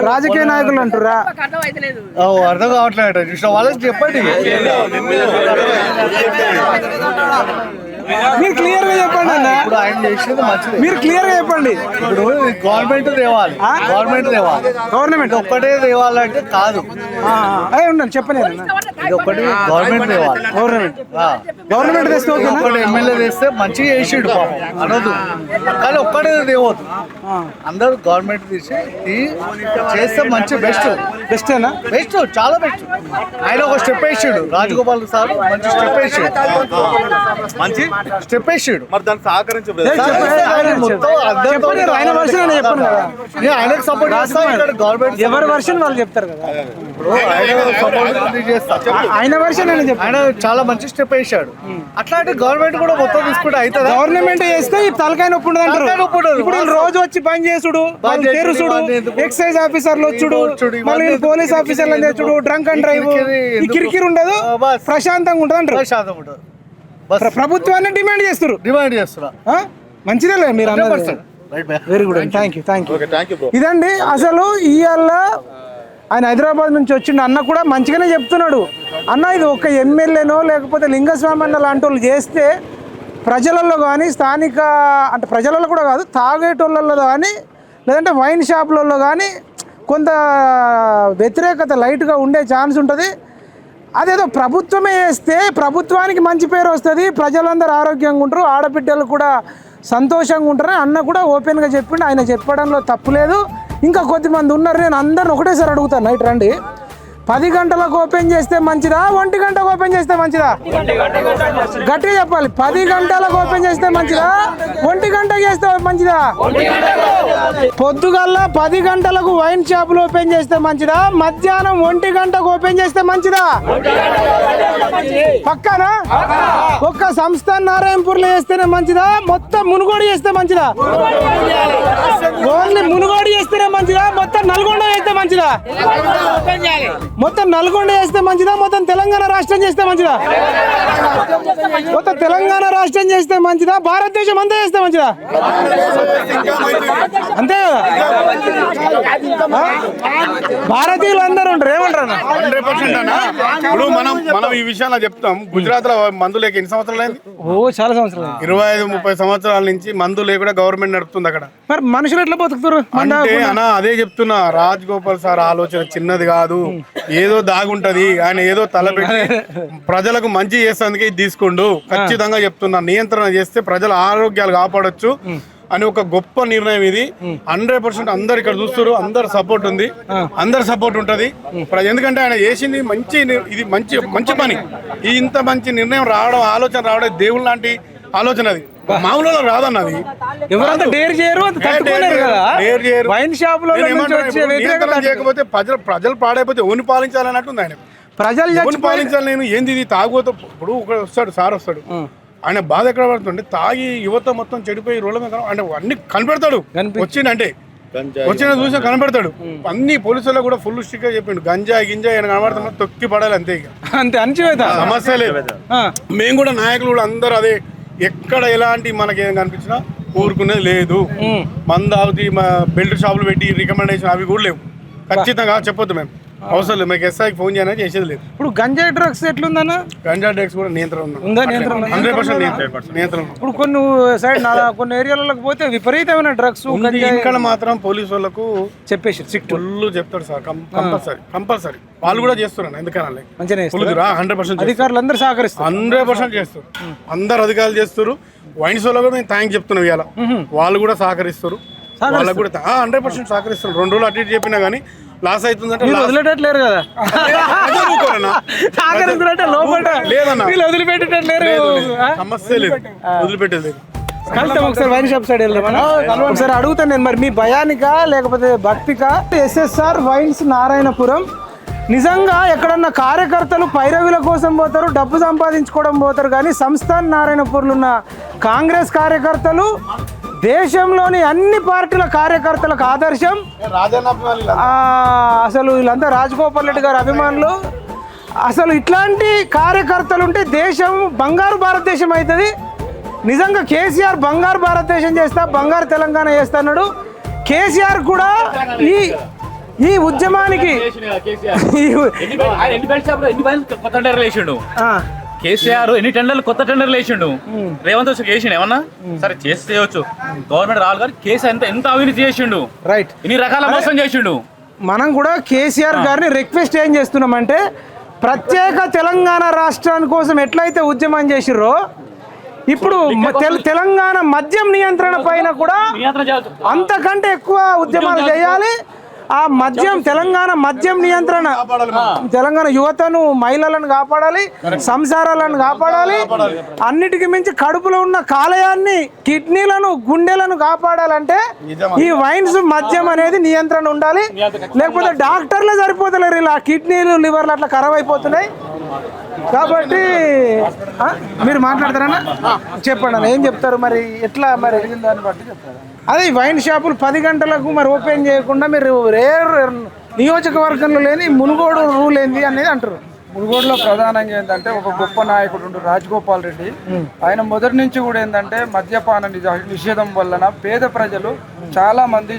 రాజకీయ నాయకులు అంటుర్రా? అర్థం కావట్లేదు. వాళ్ళకి చెప్పండి. మీరు క్లియర్ గా చెప్పండి అన్న. ఇప్పుడు ఆయన చేసేది మంచిది. మీరు క్లియర్ గా చెప్పండి. ఇప్పుడు గవర్నమెంట్ తేవాలి. గవర్నమెంట్ ఒక్కటే తేవాలంటే కాదు. అదే ఉండండి చెప్పండి. ఇది ఒకటి గవర్నమెంట్ తేవాలి. గవర్నమెంట్ తెస్తే ఒకటి ఎమ్మెల్యే తెస్తే మంచిగా చేసిండు పాపం అనదు, కానీ ఒక్కటే తేవద్దు. అందరూ గవర్నమెంట్ తీసి చేస్తే మంచి బెస్ట్. బెస్టేనా? బెస్ట్, చాలా బెస్ట్. ఆయన ఒక స్టెప్ వేసాడు రాజగోపాల్ సార్, మంచి స్టెప్ వేసాడు. స్టెప్ వేసాడు. మరి దాన్ని సహకరించు. ఆయనకు సపోర్ట్ చేస్తా. ఇక్కడ గవర్నమెంట్ ఎవరి వర్షన్ వాళ్ళు చెప్తారు కదా. ఆయన వర్షన్ ఆయన చాలా మంచి స్టెప్ వేసాడు. అట్లాంటి గవర్నమెంట్ కూడా మొత్తం తీసుకుంటే అవుతుంది. గవర్నమెంట్ చేస్తే ఈ తలకాయ నొప్పి ఉండదు అంటారు. ఇప్పుడు రోజు వచ్చి పని చేసుడు, తెరుసుడు, ఎక్సైజ్ ఆఫీసర్లు వచ్చుడు, మళ్ళీ పోలీస్ ఆఫీసర్లు తెచ్చుడు, డ్రంక్ అండ్ డ్రైవ్, ఈ కిరికిరి ఉండదు, ప్రశాంతంగా ఉంటుంది అంటారు. ప్రభుత్వాన్ని డిమాండ్ చేస్తున్నా మంచిదే లేదు మీరు అన్నది. Very good, thank you. ఇదండి అసలు ఇవాళ ఆయన హైదరాబాద్ నుంచి వచ్చిండు. అన్న కూడా మంచిగానే చెప్తున్నాడు. అన్న ఇది ఒక ఎమ్మెల్యేనో లేకపోతే లింగస్వామి అన్న లాంటి వాళ్ళు చేస్తే ప్రజలలో కానీ స్థానిక అంటే ప్రజలలో కూడా కాదు, తాగేటోళ్ళలో కానీ లేదంటే వైన్ షాపులలో కానీ కొంత వ్యతిరేకత లైట్గా ఉండే ఛాన్స్ ఉంటుంది. అదేదో ప్రభుత్వమే చేస్తే ప్రభుత్వానికి మంచి పేరు వస్తుంది, ప్రజలందరూ ఆరోగ్యంగా ఉంటారు, ఆడబిడ్డలు కూడా సంతోషంగా ఉంటారని అన్న కూడా ఓపెన్గా చెప్పిండు. ఆయన చెప్పడంలో తప్పు లేదు. ఇంకా కొద్దిమంది ఉన్నారు, నేను అందరిని ఒకటేసారి అడుగుతాను. నైట్ రండి. 10 గంటలకు ఓపెన్ చేస్తే మంచిదా, 1 గంటకు ఓపెన్ చేస్తే మంచిదా? గట్టిగా చెప్పాలి. 10 గంటలకు ఓపెన్ చేస్తే మంచిదా, 1 గంటకు చేస్తే మంచిదా? పొద్దుగల్లా 10 గంటలకు వైన్ షాపులు ఓపెన్ చేస్తే మంచిదా, మధ్యాహ్నం 1 గంటకు ఓపెన్ చేస్తే మంచిదా? పక్కనా? ఒక్క సంస్థ నారాయణపూర్లో చేస్తేనే మంచిదా, మొత్తం మునుగోడు చేస్తే మంచిదా? ఓన్లీ మునుగోడు చేస్తేనే మంచిదా, మొత్తం నల్గొండ చేస్తే మంచిదా? మొత్తం నల్గొండ చేస్తే మంచిదా, మొత్తం తెలంగాణ రాష్ట్రం చేస్తే మంచిదా? మొత్తం తెలంగాణ రాష్ట్రం చేస్తే మంచిదా, భారతదేశం అంతా చేస్తే మంచిదా? అంతే కదా? భారతీయులు అందరూ ఉంటారు, ఏమంటారు? 100% అన్న. ఇప్పుడు మనం ఈ విషయాలు చెప్తాం. గుజరాత్ లో మందు లేక ఎన్ని సంవత్సరాలు అయింది? చాలా సంవత్సరాలు, 25-30 సంవత్సరాల నుంచి మందు లేకుండా గవర్నమెంట్ నడుపుతుంది అక్కడ. మరి మనుషులు ఎట్లా బతుకుతారు అంటే అన్న అదే చెప్తున్నా, రాజ్ గోపాల్ సార్ ఆలోచన చిన్నది కాదు. ఏదో దాగుంటది, ఆయన ఏదో తలపెట్టి ప్రజలకు మంచి చేసేందుకే ఇది తీసుకుండు. ఖచ్చితంగా చెప్తున్నా, నియంత్రణ చేస్తే ప్రజల ఆరోగ్యాలు కాపాడొచ్చు అని ఒక గొప్ప నిర్ణయం ఇది. 100% అందరు ఇక్కడ చూస్తారు, అందరు సపోర్ట్ ఉంది, అందరు సపోర్ట్ ఉంటది. ఎందుకంటే ఆయన చేసింది మంచి, ఇది మంచి మంచి పని. ఇంత మంచి నిర్ణయం రావడం, ఆలోచన రావడం దేవుళ్ళ లాంటి ఆలోచన. అది మామూలు రాదన్నది. ఎవరంతా డేర్ చేయరు, అంత తట్టుకోలేరు కదా. వైన్ షాప్ లో చేయకపోతే ప్రజలు పాడైపోతే ఓని పాలించాలన్నట్టుంది ఆయన. ప్రజలు పాలించాలి. నేను ఏంది ఇది తాగుబోతే, ఇప్పుడు ఒక వస్తాడు సార్ వస్తాడు, ఆయన బాధ ఎక్కడ పడుతుంటే తాగి యువత మొత్తం చెడిపోయి రోడ్ల మీద ఆయన అన్ని కనిపెడతాడు. వచ్చిందంటే వచ్చిన చూసి కనబడతాడు. అన్ని పోలీసులు కూడా ఫుల్ స్ట్రిక్ట్ గా చెప్పిండు, గంజా గింజా ఆయన కనబడుతున్నా తొక్కి పడాలి అంతే. ఇక అంతే అనిచిపోతా సమస్య లేదు. మేము కూడా నాయకులు కూడా అందరూ అదే, ఎక్కడ ఎలాంటి మనకేం కనిపించినా ఊరుకునేది లేదు. మందావతి బెల్ట్ షాపులు పెట్టి రికమెండేషన్ అవి కూడా లేవు. ఖచ్చితంగా చెప్పొద్దు, మేము అవసరం లేదు. మీకు ఎస్ఐకి ఫోన్ చేయడానికి చేసేది లేదు. ఇప్పుడు గంజాయి డ్రగ్స్ ఎట్లుందన్న? గంజా డ్రగ్స్ కూడా నియంత్రణ ఉందా? నియంత్రణ 100% నియంత్రణ. ఇప్పుడు కొన్ని ఏరియాలకు పోతే విపరీతమైన డ్రగ్స్ ఇక్కడ మాత్రం పోలీసు వాళ్ళకు చెప్పేసి ఫుల్ చెప్తాడు సార్, కంపల్సరీ వాళ్ళు కూడా చేస్తున్నారు. ఎందుకన్నా 100% అధికారులు అందరూ సహకరిస్తారు, 100% చేస్తారు. అందరు అధికారులు చేస్తారు. వైన్స్ వాళ్ళు కూడా మేము థ్యాంక్స్ చెప్తున్నాం. ఇవాళ వాళ్ళు కూడా సహకరిస్తారు, వాళ్ళకు కూడా 100% సహకరిస్తారు. 2 రోజులు అటు ఇటు చెప్పినా కానీ లాస్ అవుతుందంటే వదిలేటట్లేరు కదా, వదిలిపెట్టేటట్లేరు. సమస్య లేదు, వదిలిపెట్టేది. ఒకసారి వైన్ షాప్ సైడ్ వెళ్దామా? ఒకసారి అడుగుతాను నేను, మరి మీ భయానికా లేకపోతే భక్తికా? SSR wines Narayanapuram. నిజంగా ఎక్కడన్నా కార్యకర్తలు పైరవీల కోసం పోతారు, డబ్బు సంపాదించుకోవడం పోతారు, కానీ సంస్థాన్ నారాయణపూర్లో ఉన్న కాంగ్రెస్ కార్యకర్తలు దేశంలోని అన్ని పార్టీల కార్యకర్తలకు ఆదర్శం. అసలు వీళ్ళంతా రాజగోపాల్ రెడ్డి గారి అభిమానులు. అసలు ఇట్లాంటి కార్యకర్తలు ఉంటే దేశం బంగారు భారతదేశం అవుతుంది. నిజంగా కేసీఆర్ బంగారు భారతదేశం చేస్తా, బంగారు తెలంగాణ చేస్తా అన్నాడు. కేసీఆర్ కూడా ఈ ఉద్యమానికి కేసీఆర్ ఎన్ని టెండర్లు కొత్త టెండర్లు వేసిండు, రేవంత్ వచ్చి చేసిండు ఏమన్నా సరే చేసి చేయొచ్చు. గవర్నమెంట్ రావాలి కానీ కేసీఆర్ ఎంత అవినీతి చేసిండు, రైట్, ఇన్ని రకాల మోసం చేసిండు. మనం కూడా కేసీఆర్ గారిని రిక్వెస్ట్ ఏం చేస్తున్నామంటే, ప్రత్యేక తెలంగాణ రాష్ట్రాని కోసం ఎట్లయితే ఉద్యమం చేసిర్రో ఇప్పుడు తెలంగాణ మద్యం నియంత్రణ పైన కూడా అంతకంటే ఎక్కువ ఉద్యమాలు చేయాలి. ఆ మద్యం, తెలంగాణ మద్యం నియంత్రణ, తెలంగాణ యువతను, మహిళలను కాపాడాలి, సంసారాలను కాపాడాలి. అన్నిటికీ మించి కడుపులో ఉన్న కాలేయాన్ని, కిడ్నీలను, గుండెలను కాపాడాలంటే ఈ వైన్స్, మద్యం అనేది నియంత్రణ ఉండాలి. లేకపోతే డాక్టర్లే సరిపోతలేరు, ఇలా కిడ్నీలు, లివర్లు అట్లా ఖరాబ్ అయిపోతున్నాయి. కాబట్టి మీరు మాట్లాడతారన్నా? చెప్పండి అన్న, ఏం చెప్తారు మరి? ఎట్లా మరి దాన్ని బట్టి చెప్తారు. అదే వైన్ షాపులు 10 గంటలకు మరి ఓపెన్ చేయకుండా మీరు నియోజకవర్గంలో లేని మునుగోడు రూల్ ఏంది అనేది అంటారు. మునుగోడులో ప్రధానంగా ఏంటంటే ఒక గొప్ప నాయకుడు రాజగోపాల్ రెడ్డి, ఆయన మొదటి నుంచి కూడా ఏంటంటే మద్యపాన నిషేధం వలన పేద ప్రజలు చాలా మంది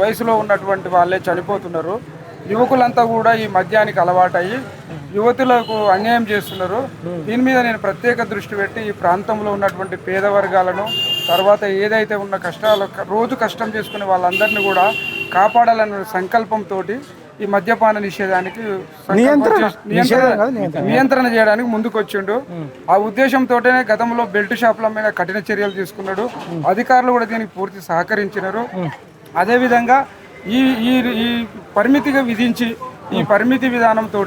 వయసులో ఉన్నటువంటి వాళ్ళే చనిపోతున్నారు. యువకులంతా కూడా ఈ మద్యానికి అలవాటయ్యి యువతులకు అన్యాయం చేస్తున్నారు. దీని మీద నేను ప్రత్యేక దృష్టి పెట్టి ఈ ప్రాంతంలో ఉన్నటువంటి పేద వర్గాలను, తర్వాత ఏదైతే ఉన్న కష్టాలు, రోజు కష్టం చేసుకునే వాళ్ళందరినీ కూడా కాపాడాలనే సంకల్పంతో ఈ మద్యపాన నిషేధానికి నియంత్రణ చేయడానికి ముందుకు వచ్చిండు. ఆ ఉద్దేశంతోనే గతంలో బెల్ట్ షాపుల మీద కఠిన చర్యలు తీసుకున్నాడు. అధికారులు కూడా దీనికి పూర్తి సహకరించినారు. అదేవిధంగా ఈ పరిమితిగా విధించి ఈ పరిమితి విధానంతో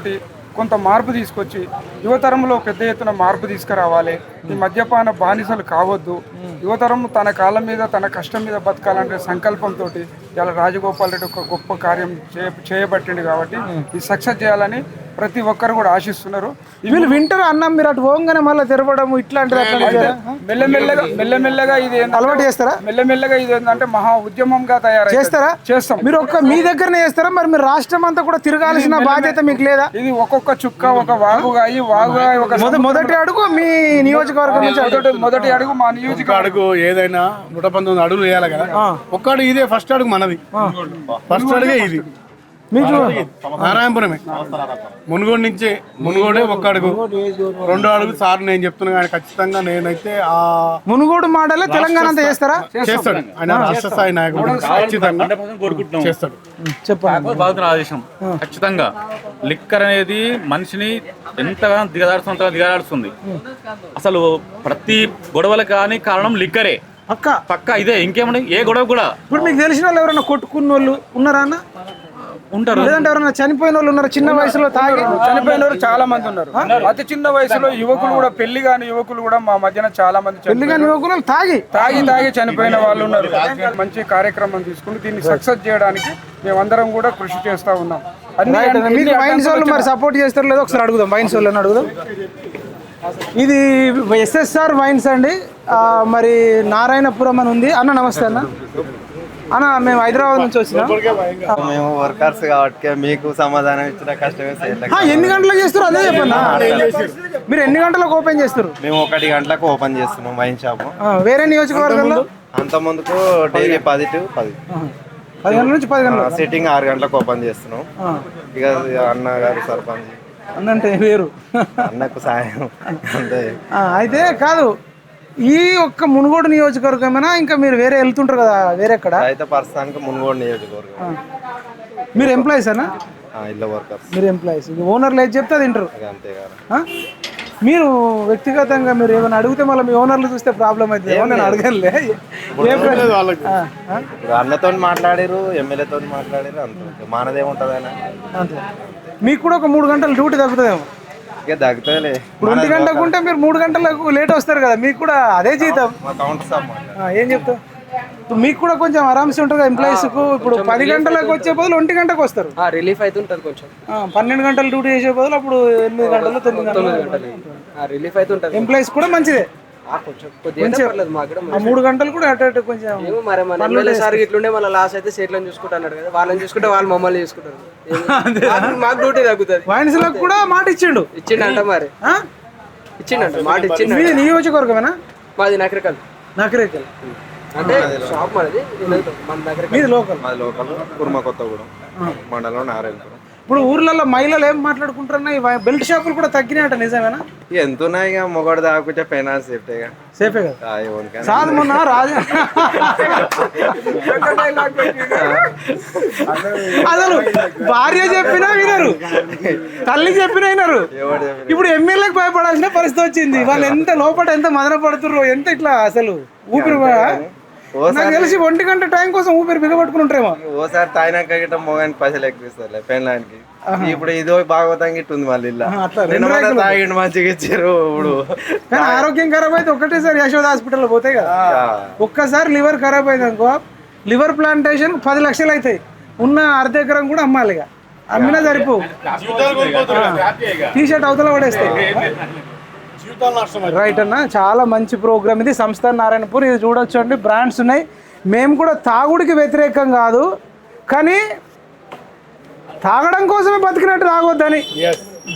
కొంత మార్పు తీసుకొచ్చి యువతరంలో పెద్ద ఎత్తున మార్పు తీసుకురావాలి. ఈ మద్యపాన బానిసలు కావద్దు, యువతరం తన కాళ్ళ మీద, తన కష్టం మీద బతకాలంటే సంకల్పంతో ఇలా రాజగోపాల్ రెడ్డి ఒక గొప్ప కార్యం చేయబట్టిండు. కాబట్టి ఇది సక్సెస్ చేయాలని ప్రతి ఒక్కరు కూడా ఆశిస్తున్నారు. వీళ్ళు వింటారు అన్నం, మీరు అటు పోగానే మళ్ళీ తెరపడం ఇట్లాంటిది మెల్లమెల్లగా ఇది అలవాటు చేస్తారా? మెల్లమెల్లగా ఇది ఏంటంటే మహా ఉద్యమంగా తయారు చేస్తారా? చేస్తాం. మీరు మీ దగ్గరనే చేస్తారా? మరి మీరు రాష్ట్రం అంతా కూడా తిరగాల్సిన బాధ్యత మీకు లేదా? ఇది ఒక్కొక్క చుక్క ఒక వాగుగా ఒక మొదటి అడుగు మీ నియోజకవర్గం నుంచి, మొదటి అడుగు మా నియోజకవర్గం అడుగు. ఏదైనా 119 అడుగులు వేయాలి కదా, ఒక్క అడుగు ఇదే ఫస్ట్ అడుగు మనది. ఫస్ట్ అడుగే ఇది. మీకు నారాయణపురమే మునుగోడు నుంచి మునుగోడే ఒక్క అడుగు 2 అడుగు సార్ నేను చెప్తున్నా కానీ ఖచ్చితంగా నేనైతే ఆ మునుగోడు మాటలే తెలంగాణ అంతా చేస్తారా? చేస్తాడు ఆయన రాష్ట్ర స్థాయి నాయకుడు ఖచ్చితంగా చేస్తాడు. చెప్పండి. బాగుతున్న ఆదేశం ఖచ్చితంగా లిక్కర్ అనేది మనిషిని ఎంతగానో దిగదాడుస్తుంది. అసలు ప్రతి గొడవలకు కానీ కారణం లిక్కరే పక్క ఇదే. ఇంకేమండి ఏ గొడవ కూడా. ఇప్పుడు మీకు తెలిసిన వాళ్ళు ఎవరైనా కొట్టుకున్న వాళ్ళు ఉన్నారా అన్న? ఉంటారు. లేదంటే ఎవరైనా చనిపోయిన వాళ్ళు ఉన్నారు చిన్న వయసులో తాగి? చనిపోయిన వాళ్ళు చాలా మంది ఉన్నారు. అతి చిన్న వయసులో యువకులు కూడా, పెళ్లి కాని యువకులు కూడా మా మధ్యన చాలా మంది పెళ్లి కాని యువకులు తాగి చనిపోయిన వాళ్ళు ఉన్నారు. మంచి కార్యక్రమం తీసుకుని దీన్ని సక్సెస్ చేయడానికి మేమందరం కూడా కృషి చేస్తా ఉన్నాం. మీరు వైన్స్ వాళ్ళు మరి సపోర్ట్ చేస్తారు లేదో ఒకసారి అడుగుదాం. వైన్స్ వాళ్ళని అడుగుదాం. ఇది SSR వైన్స్ అండి. మరి నారాయణపురం అని ఉంది. అన్న నమస్తే అన్న. అన్న మేము హైదరాబాద్ నుంచి వచ్చినాం. మేము వర్కర్స్ కాబట్టి మీకు సమాధానం ఇచ్చిన కష్టమే. ఎన్ని గంటలకు చేస్తారు అదే చెప్పండి. మీరు ఎన్ని గంటలకు ఓపెన్ చేస్తారు? మేము 1 గంటలకు ఓపెన్ చేస్తున్నాం వైన్ షాప్. వేరే నియోజకవర్గంలో అంత ముందుకు డైలీ 10 to 10 10 గంటల నుంచి 10 గంటలకు సిట్టింగ్ 6 గంటలకు ఓపెన్ చేస్తున్నాం. ఇక అన్న గారు సర్పంచ్ అన్నంటే వేరు అన్నకు సాయం అంతే. అయితే కాదు, ఈ ఒక్క మునుగోడు నియోజకవర్గమేనా ఇంకా మీరు వేరే వెళ్తుంటారు కదా వేరే ఎక్కడ? అయితే ప్రస్తుతానికి మునుగోడు నియోజకవర్గం. మీరు ఎంప్లాయీస్ అనా? ఇల్లు వర్కర్స్. మీరు ఎంప్లాయీస్. ఓనర్లు ఏది చెప్తే అది వింటారు. అంతే కదా. మీరు వ్యక్తిగతంగా మీరు ఏమైనా అడిగితే మళ్ళీ మీ ఓనర్లు చూస్తే ప్రాబ్లం అవుతుంది. నేను అడగలే. అన్నతో మాట్లాడారు, ఎమ్మెల్యేతో మాట్లాడారు. అంతే మానదేముంటది ఆయన. అంతే. మీకు కూడా ఒక 3 గంటలు డ్యూటీ తగ్గుతుందేమో. ఇక తగ్గుతుంది. ఇప్పుడు 1 గంటకు ఉంటే మీరు 3 గంటలకు లేట్ వస్తారు కదా, మీకు కూడా అదే జీతం. ఏం చెప్తావు? మీకు కూడా కొంచెం ఆరామ్స్ ఉంటుంది కదా ఎంప్లాయీస్ కు. ఇప్పుడు 10 గంటలకు వచ్చే బదులు 1 గంటకు వస్తారు. రిలీఫ్ అవుతుంటది కొంచెం. 12 గంటలు డ్యూటీ చేసే బదులు అప్పుడు 8 గంటలు 9 గంటలు రిలీఫ్ అవుతుంటది. ఎంప్లాయీస్ కూడా మంచిదే. కొంచెం 3 గంటలు కూడా అటు కొంచెం సార్ ఇట్లుండే మళ్ళీ లాస్ అయితే సేట్లను చూసుకుంటున్నాడు కదా, వాళ్ళని చూసుకుంటే వాళ్ళు మమ్మల్ని చూసుకుంటారు. మాకు డ్యూటీ తగ్గుతుంది. వైన్స్ లకు కూడా మాట ఇచ్చిండు ఇచ్చిండంట. మరి ఇచ్చిండంట, మాట ఇచ్చిండు. మీది నియోజకవర్గమేనా? మాది నకరికల్. నకరికల్ అంటే షాప్ మనది. మన దగ్గర మీది లోకల్. మాది లోకల్ కుర్మ కొత్తగూడెం మండలం నారాయణపురం. ఇప్పుడు ఊర్లలో మహిళలు ఏం మాట్లాడుకుంటారన్నా ఈ బెల్ట్ షాపులు కూడా తగ్గినాయట, నిజమేనా? ఎంత ఉన్నాయి ఇక మొగడు దాకుంటే ఫైనాన్స్ సేఫ్టీగా సేఫే కదా. సార్ మొన్న రాజా అసలు భార్య చెప్పినా వినరు, తల్లి చెప్పినా వినరు. ఇప్పుడు ఎమ్మెల్యేకి భయపడాల్సిన పరిస్థితి వచ్చింది. వాళ్ళు ఎంత లోపల ఎంత మదన పడుతుర్రో, ఎంత ఇట్లా అసలు ఊపిరి. నాకు తెలిసి 1 గంట టైం కోసం ఊపిరి బిగబట్టుకుని ఉంటారేమో. ఓసారి తాయినాక గిట్ట మొగానికి పైసలు ఎక్కువిస్తారు పెళ్ళానికి. ఇప్పుడు ఇదో భాగవతం గిట్ట ఉంది మళ్ళీ ఇలా తాగిండు మంచిగా ఇచ్చారు. ఇప్పుడు కానీ ఆరోగ్యం ఖరాబ్ అయితే ఒక్కటేసారి యశోద హాస్పిటల్లో పోతాయి కదా. ఒక్కసారి లివర్ ఖరాబ్ అయింది అనుకో, లివర్ ప్లాంటేషన్ 10 లక్షలు అవుతాయి. ఉన్న 1/2 ఎకరం కూడా అమ్మాలి. ఇక అమ్మినా సరిపో. టీషర్ట్ అవతల పడేస్తాయి. రైట్ అన్న, చాలా మంచి ప్రోగ్రామ్ ఇది. సంస్థ నారాయణపూర్ ఇది చూడొచ్చు అండి. బ్రాండ్స్ ఉన్నాయి. మేము కూడా తాగుడికి వ్యతిరేకం కాదు, కానీ తాగడం కోసమే బతికినట్టు తాగొద్దని.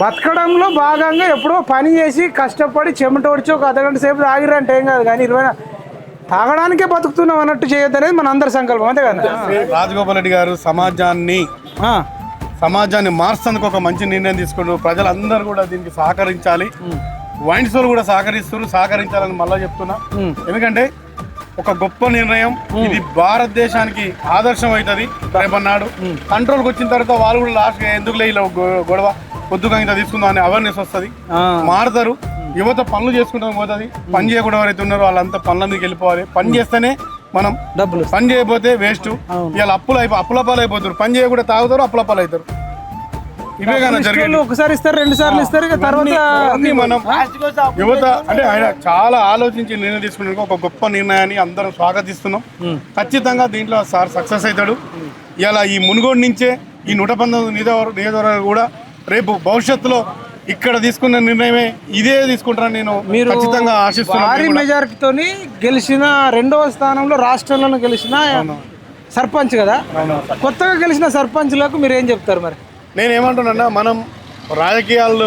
బతకడంలో భాగంగా ఎప్పుడో పని చేసి కష్టపడి చెమటోడ్చి ఒక అర్ధగంట సేపు తాగిరంటే ఏం కాదు, కానీ 20 తాగడానికే బతుకుతున్నాం అన్నట్టు చేయొద్దు అనేది మన అందరి సంకల్పం. అంతే కదా. రాజగోపాల్ రెడ్డి గారు సమాజాన్ని మార్చేందుకు ఒక మంచి నిర్ణయం తీసుకున్నారు. ప్రజలందరూ కూడా దీనికి సహకరించాలి. వైన్స్ వాళ్ళు కూడా సహకరించాలని మళ్ళీ చెప్తున్నా. ఎందుకంటే ఒక గొప్ప నిర్ణయం ఇది. భారతదేశానికి ఆదర్శం అవుతుంది. రేపన్నాడు కంట్రోల్కి వచ్చిన తర్వాత వాళ్ళు కూడా లాస్ట్ ఎందుకు ఇలా గొడవ పొద్దుగా ఇంత తీసుకుందాం అనే అవేర్నెస్ వస్తుంది. మారుతారు. యువత పనులు చేసుకుంటాం పోతుంది. పని చేయకుండా ఎవరైతే ఉన్నారో వాళ్ళంతా పనులందుకు వెళ్ళిపోవాలి. పని చేస్తేనే మనం డబ్బులు. పని చేయకపోతే వేస్ట్. ఇవాళ అప్పుల పాలు అయిపోతారు. పని చేయకుండా తాగుతారు, అప్పుల పాలు అవుతారు. ఇవే కానీ జరిగింది. ఒకసారి ఇస్తారు, 2 సార్లు ఇస్తారు. తర్వాత మనం యువత అంటే ఆయన చాలా ఆలోచించి నిర్ణయం తీసుకున్నాక ఒక గొప్ప నిర్ణయాన్ని అందరం స్వాగతిస్తున్నాం. ఖచ్చితంగా దీంట్లో సార్ సక్సెస్ అవుతాడు. ఇలా ఈ మునుగోడు నుంచే ఈ 119 నియోజకవర్గాలు కూడా రేపు భవిష్యత్తులో ఇక్కడ తీసుకున్న నిర్ణయమే ఇదే తీసుకుంటారని నేను ఖచ్చితంగా ఆశిస్తున్నాను. భారీ మెజారిటీతో గెలిచిన 2వ స్థానంలో రాష్ట్రంలో గెలిచిన సర్పంచ్ కదా. కొత్తగా గెలిచిన సర్పంచ్లకు మీరు ఏం చెప్తారు? మరి నేనేమంటున్నా, మనం రాజకీయాలు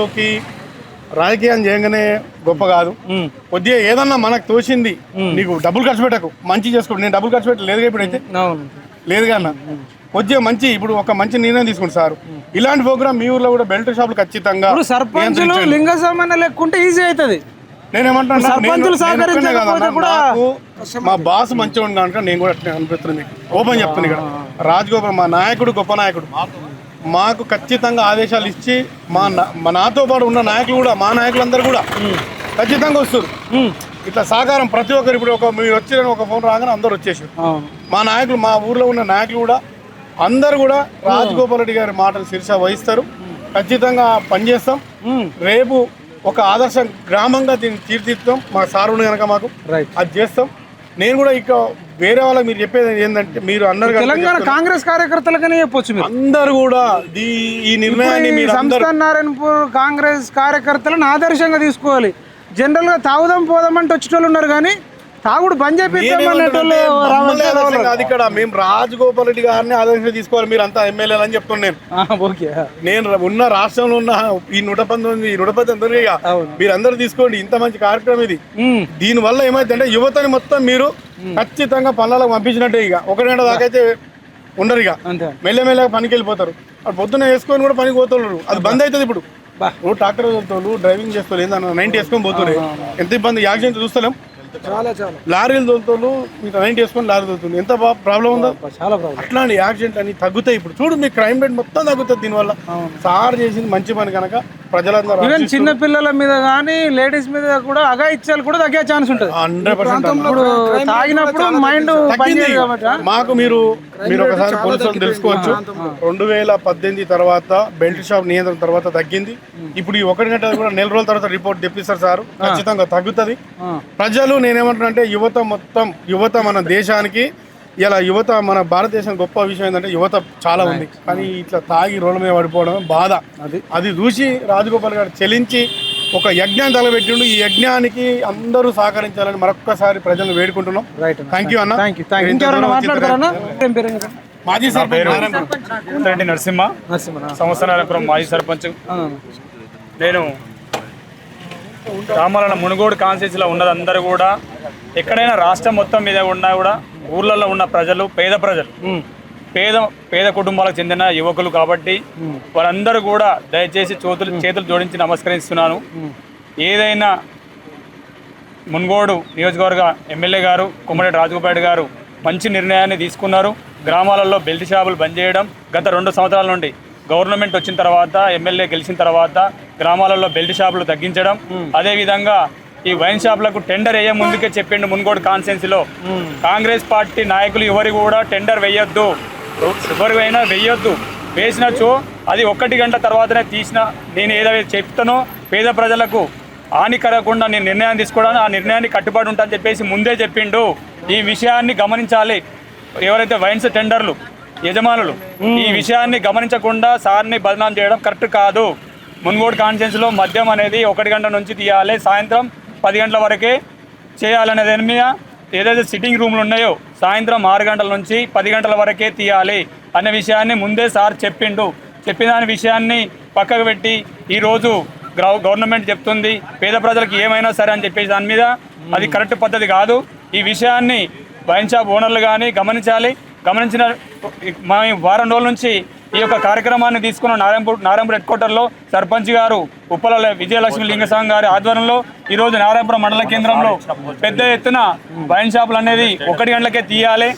చేయగానే గొప్ప కాదు. కొద్దిగా ఏదన్నా మనకు తోచింది, నీకు డబ్బులు ఖర్చు పెట్టకు, మంచి చేసుకో. నేను డబ్బులు ఖర్చు పెట్టలేదు ఇప్పుడైతే, లేదుగా అన్న. వచ్చే మంచి ఇప్పుడు ఒక మంచి నిర్ణయం తీసుకుంటారు సార్. ఇలాంటి ప్రోగ్రామ్ మీ ఊర్లో కూడా బెల్ట్ షాపులు ఖచ్చితంగా ఇప్పుడు సర్పంచులు లింగ సమాన లేకుంటే ఈజీ అవుతుంది. నేనేమంటాను, సర్పంచులు సహకరించకపోతే కూడా మా బాస్ మంచిగా ఉంది కనుక నేను కూడా అట్లా అనిపిస్తుంది. మీకు ఓపెన్ చెప్తాను, ఇక్కడ రాజగోపాల్ మా నాయకుడు గొప్ప నాయకుడు. మాకు ఖచ్చితంగా ఆదేశాలు ఇచ్చి మా నాతో పాటు ఉన్న నాయకులు కూడా, మా నాయకులందరూ కూడా ఖచ్చితంగా వస్తారు. ఇట్లా సహకారం ప్రతి ఒక్కరు. ఇప్పుడు మీరు వచ్చిన ఒక ఫోన్ రాగానే అందరు వచ్చేసారు. మా నాయకులు, మా ఊర్లో ఉన్న నాయకులు కూడా అందరు కూడా రాజగోపాల్ రెడ్డి గారి మాటలు శిరస వహిస్తారు. ఖచ్చితంగా పనిచేస్తాం. రేపు ఒక ఆదర్శ గ్రామంగా దీన్ని తీర్చిదిద్దాం. మా సారుని కనుక మాకు అది చేస్తాం. నేను కూడా ఇక వేరే వాళ్ళకి మీరు చెప్పేది ఏంటంటే, మీరు అన్నారు తెలంగాణ కాంగ్రెస్ కార్యకర్తలకనే చెప్పొచ్చు, అందరు కూడా ఈ నిర్ణయాన్ని సంస్థాన్ నారాయణపూర్ కాంగ్రెస్ కార్యకర్తలను ఆదర్శంగా తీసుకోవాలి. జనరల్ గా తాగుదాం పోదాం అంటే వచ్చేటోళ్ళు ఉన్నారు, కానీ తాగుడు బంద్ చేపించామనేటోళ్ళు అది ఇక్కడ మేము రాజగోపాల్ రెడ్డి గారిని ఆదర్శంగా తీసుకోవాలి. మీరు అంతా ఎమ్మెల్యేలు అని చెప్తున్నాను. నేను ఉన్న రాష్ట్రంలో ఉన్న ఈ 119 మీరందరూ తీసుకోండి. ఇంత మంచి కార్యక్రమం ఇది. దీని వల్ల ఏమైందంటే యువతని మొత్తం మీరు ఖచ్చితంగా పనులకు పంపించినట్టే. ఇక 1 గంట దాకా అయితే ఉండరు. ఇక మెల్లమెల్లగా పనికి వెళ్ళిపోతారు. పొద్దున్న వేసుకొని కూడా పనికి పోతున్నారు. అది బంద్ అవుతుంది. ఇప్పుడు ట్రాక్టర్ తోలుతారు, డ్రైవింగ్ చేస్తారు, ఏందన్నా 90 వేసుకొని పోతున్నారు. ఎంత ఇబ్బంది. యాక్సిడెంట్ చూస్తలేం. లారీలు తోలుతారు, మీకు 90 వేసుకొని లారీ తోలుతుంది. ఎంత ప్రాబ్లం ఉందో. అట్లాంటి యాక్సిడెంట్ అని తగ్గుతాయి. ఇప్పుడు చూడు, మీ క్రైమ్ రేట్ మొత్తం తగ్గుతుంది దీనివల్ల. సార్ చేసింది మంచి పని కనుక ప్రజలందరూ, ఈవెన్ చిన్న పిల్లల మీద కానీ లేడీస్ మీద కూడా అఘాయిత్యాలు కూడా తగ్గే ఛాన్స్ ఉంటుంది. 100% తాగినప్పుడు మైండ్ మాకు మీరు ఒకసారి పోలీసులు తెలుసుకోవచ్చు. 2018 తర్వాత బెల్ట్ షాప్ నియంత్రణ తర్వాత తగ్గింది. ఇప్పుడు ఈ 1 గంట కూడా 4 రోజుల తర్వాత రిపోర్ట్ తెప్పిస్తారు సార్. ఖచ్చితంగా తగ్గుతుంది. ప్రజలు నేనేమంటున్నా అంటే, యువత మన దేశానికి ఇలా యువత, మన భారతదేశం గొప్ప విషయం ఏంటంటే యువత చాలా ఉంది. కానీ ఇట్లా తాగి రోడ్ల మీద పడిపోవడం బాధ. అది చూసి రాజగోపాల్ గారు చెలించి ఒక యజ్ఞాన్ని తలపెట్టిండు. ఈ యజ్ఞానికి అందరూ సహకరించాలని మరొక్కసారి ప్రజలను వేడుకుంటున్నాం. థ్యాంక్ యూ అన్న. మాజీ సర్పంచ్ నరసింహ, సంవత్సరాలపురం మాజీ సర్పంచ్. నేను రామాలన్న మునుగోడు కాన్స్టిట్యూన్సీలో ఉన్నదందరూ కూడా, ఎక్కడైనా రాష్ట్రం మొత్తం మీద ఉన్నా కూడా ఊర్లలో ఉన్న ప్రజలు, పేద ప్రజలు, పేద కుటుంబాలకు చెందిన యువకులు కాబట్టి వారందరూ కూడా దయచేసి చేతులు జోడించి నమస్కరిస్తున్నాను. ఏదైనా మునుగోడు నియోజకవర్గ ఎమ్మెల్యే గారు కొమ్మరెడ్డి రాజగోపాల్ గారు మంచి నిర్ణయాన్ని తీసుకున్నారు. గ్రామాలలో బెల్ట్ షాపులు బంద్ చేయడం. గత 2 సంవత్సరాల నుండి గవర్నమెంట్ వచ్చిన తర్వాత, ఎమ్మెల్యే గెలిచిన తర్వాత గ్రామాలలో బెల్ట్ షాపులు తగ్గించడం. అదేవిధంగా ఈ వైన్ షాపులకు టెండర్ వేయ ముందుకే చెప్పిండు మునుగోడు కాన్స్టిట్యున్సీలో. కాంగ్రెస్ పార్టీ నాయకులు ఎవరు కూడా టెండర్ వేయొద్దు, ఎవరివైనా వేయొద్దు. వేసినచో అది 1 గంట తర్వాతనే నేను ఏదైతే చెప్తానో పేద ప్రజలకు హాని కలగకుండా నేను నిర్ణయం తీసుకోవడానికి, ఆ నిర్ణయాన్ని కట్టుబడి ఉంటానని చెప్పేసి ముందే చెప్పిండు. ఈ విషయాన్ని గమనించాలి ఎవరైతే వైన్స్ టెండర్లు యజమానులు. ఈ విషయాన్ని గమనించకుండా సార్ని బదనాం చేయడం కరెక్ట్ కాదు. మునుగోడు కాన్స్టిట్యున్సీలో మద్యం అనేది 1 గంట నుంచి తీయాలి, సాయంత్రం 10 గంటల వరకే చేయాలనే దాని మీద ఏదైతే సిట్టింగ్ రూమ్లు ఉన్నాయో సాయంత్రం 6 గంటల నుంచి 10 గంటల వరకే తీయాలి అనే విషయాన్ని ముందే సార్ చెప్పిండు. చెప్పిన విషయాన్ని పక్కకు పెట్టి ఈరోజు గవర్నమెంట్ చెప్తుంది పేద ప్రజలకు ఏమైనా సరే అని చెప్పేసి దాని మీద అది కరెక్ట్ పద్ధతి కాదు. ఈ విషయాన్ని వైన్ షాప్ ఓనర్లు కానీ గమనించాలి. గమనించిన వారం రోజుల నుంచి ఈ యొక్క కార్యక్రమాన్ని తీసుకున్న నారాయణపూర్ హెడ్ క్వార్టర్లో సర్పంచ్ గారు ఉప్పల విజయలక్ష్మి లింగస్వామి గారి ఆధ్వర్యంలో ఈరోజు నారాయణపురం మండల కేంద్రంలో పెద్ద ఎత్తున వైన్ షాపులు అనేది 1 గంటలకే తీయాలి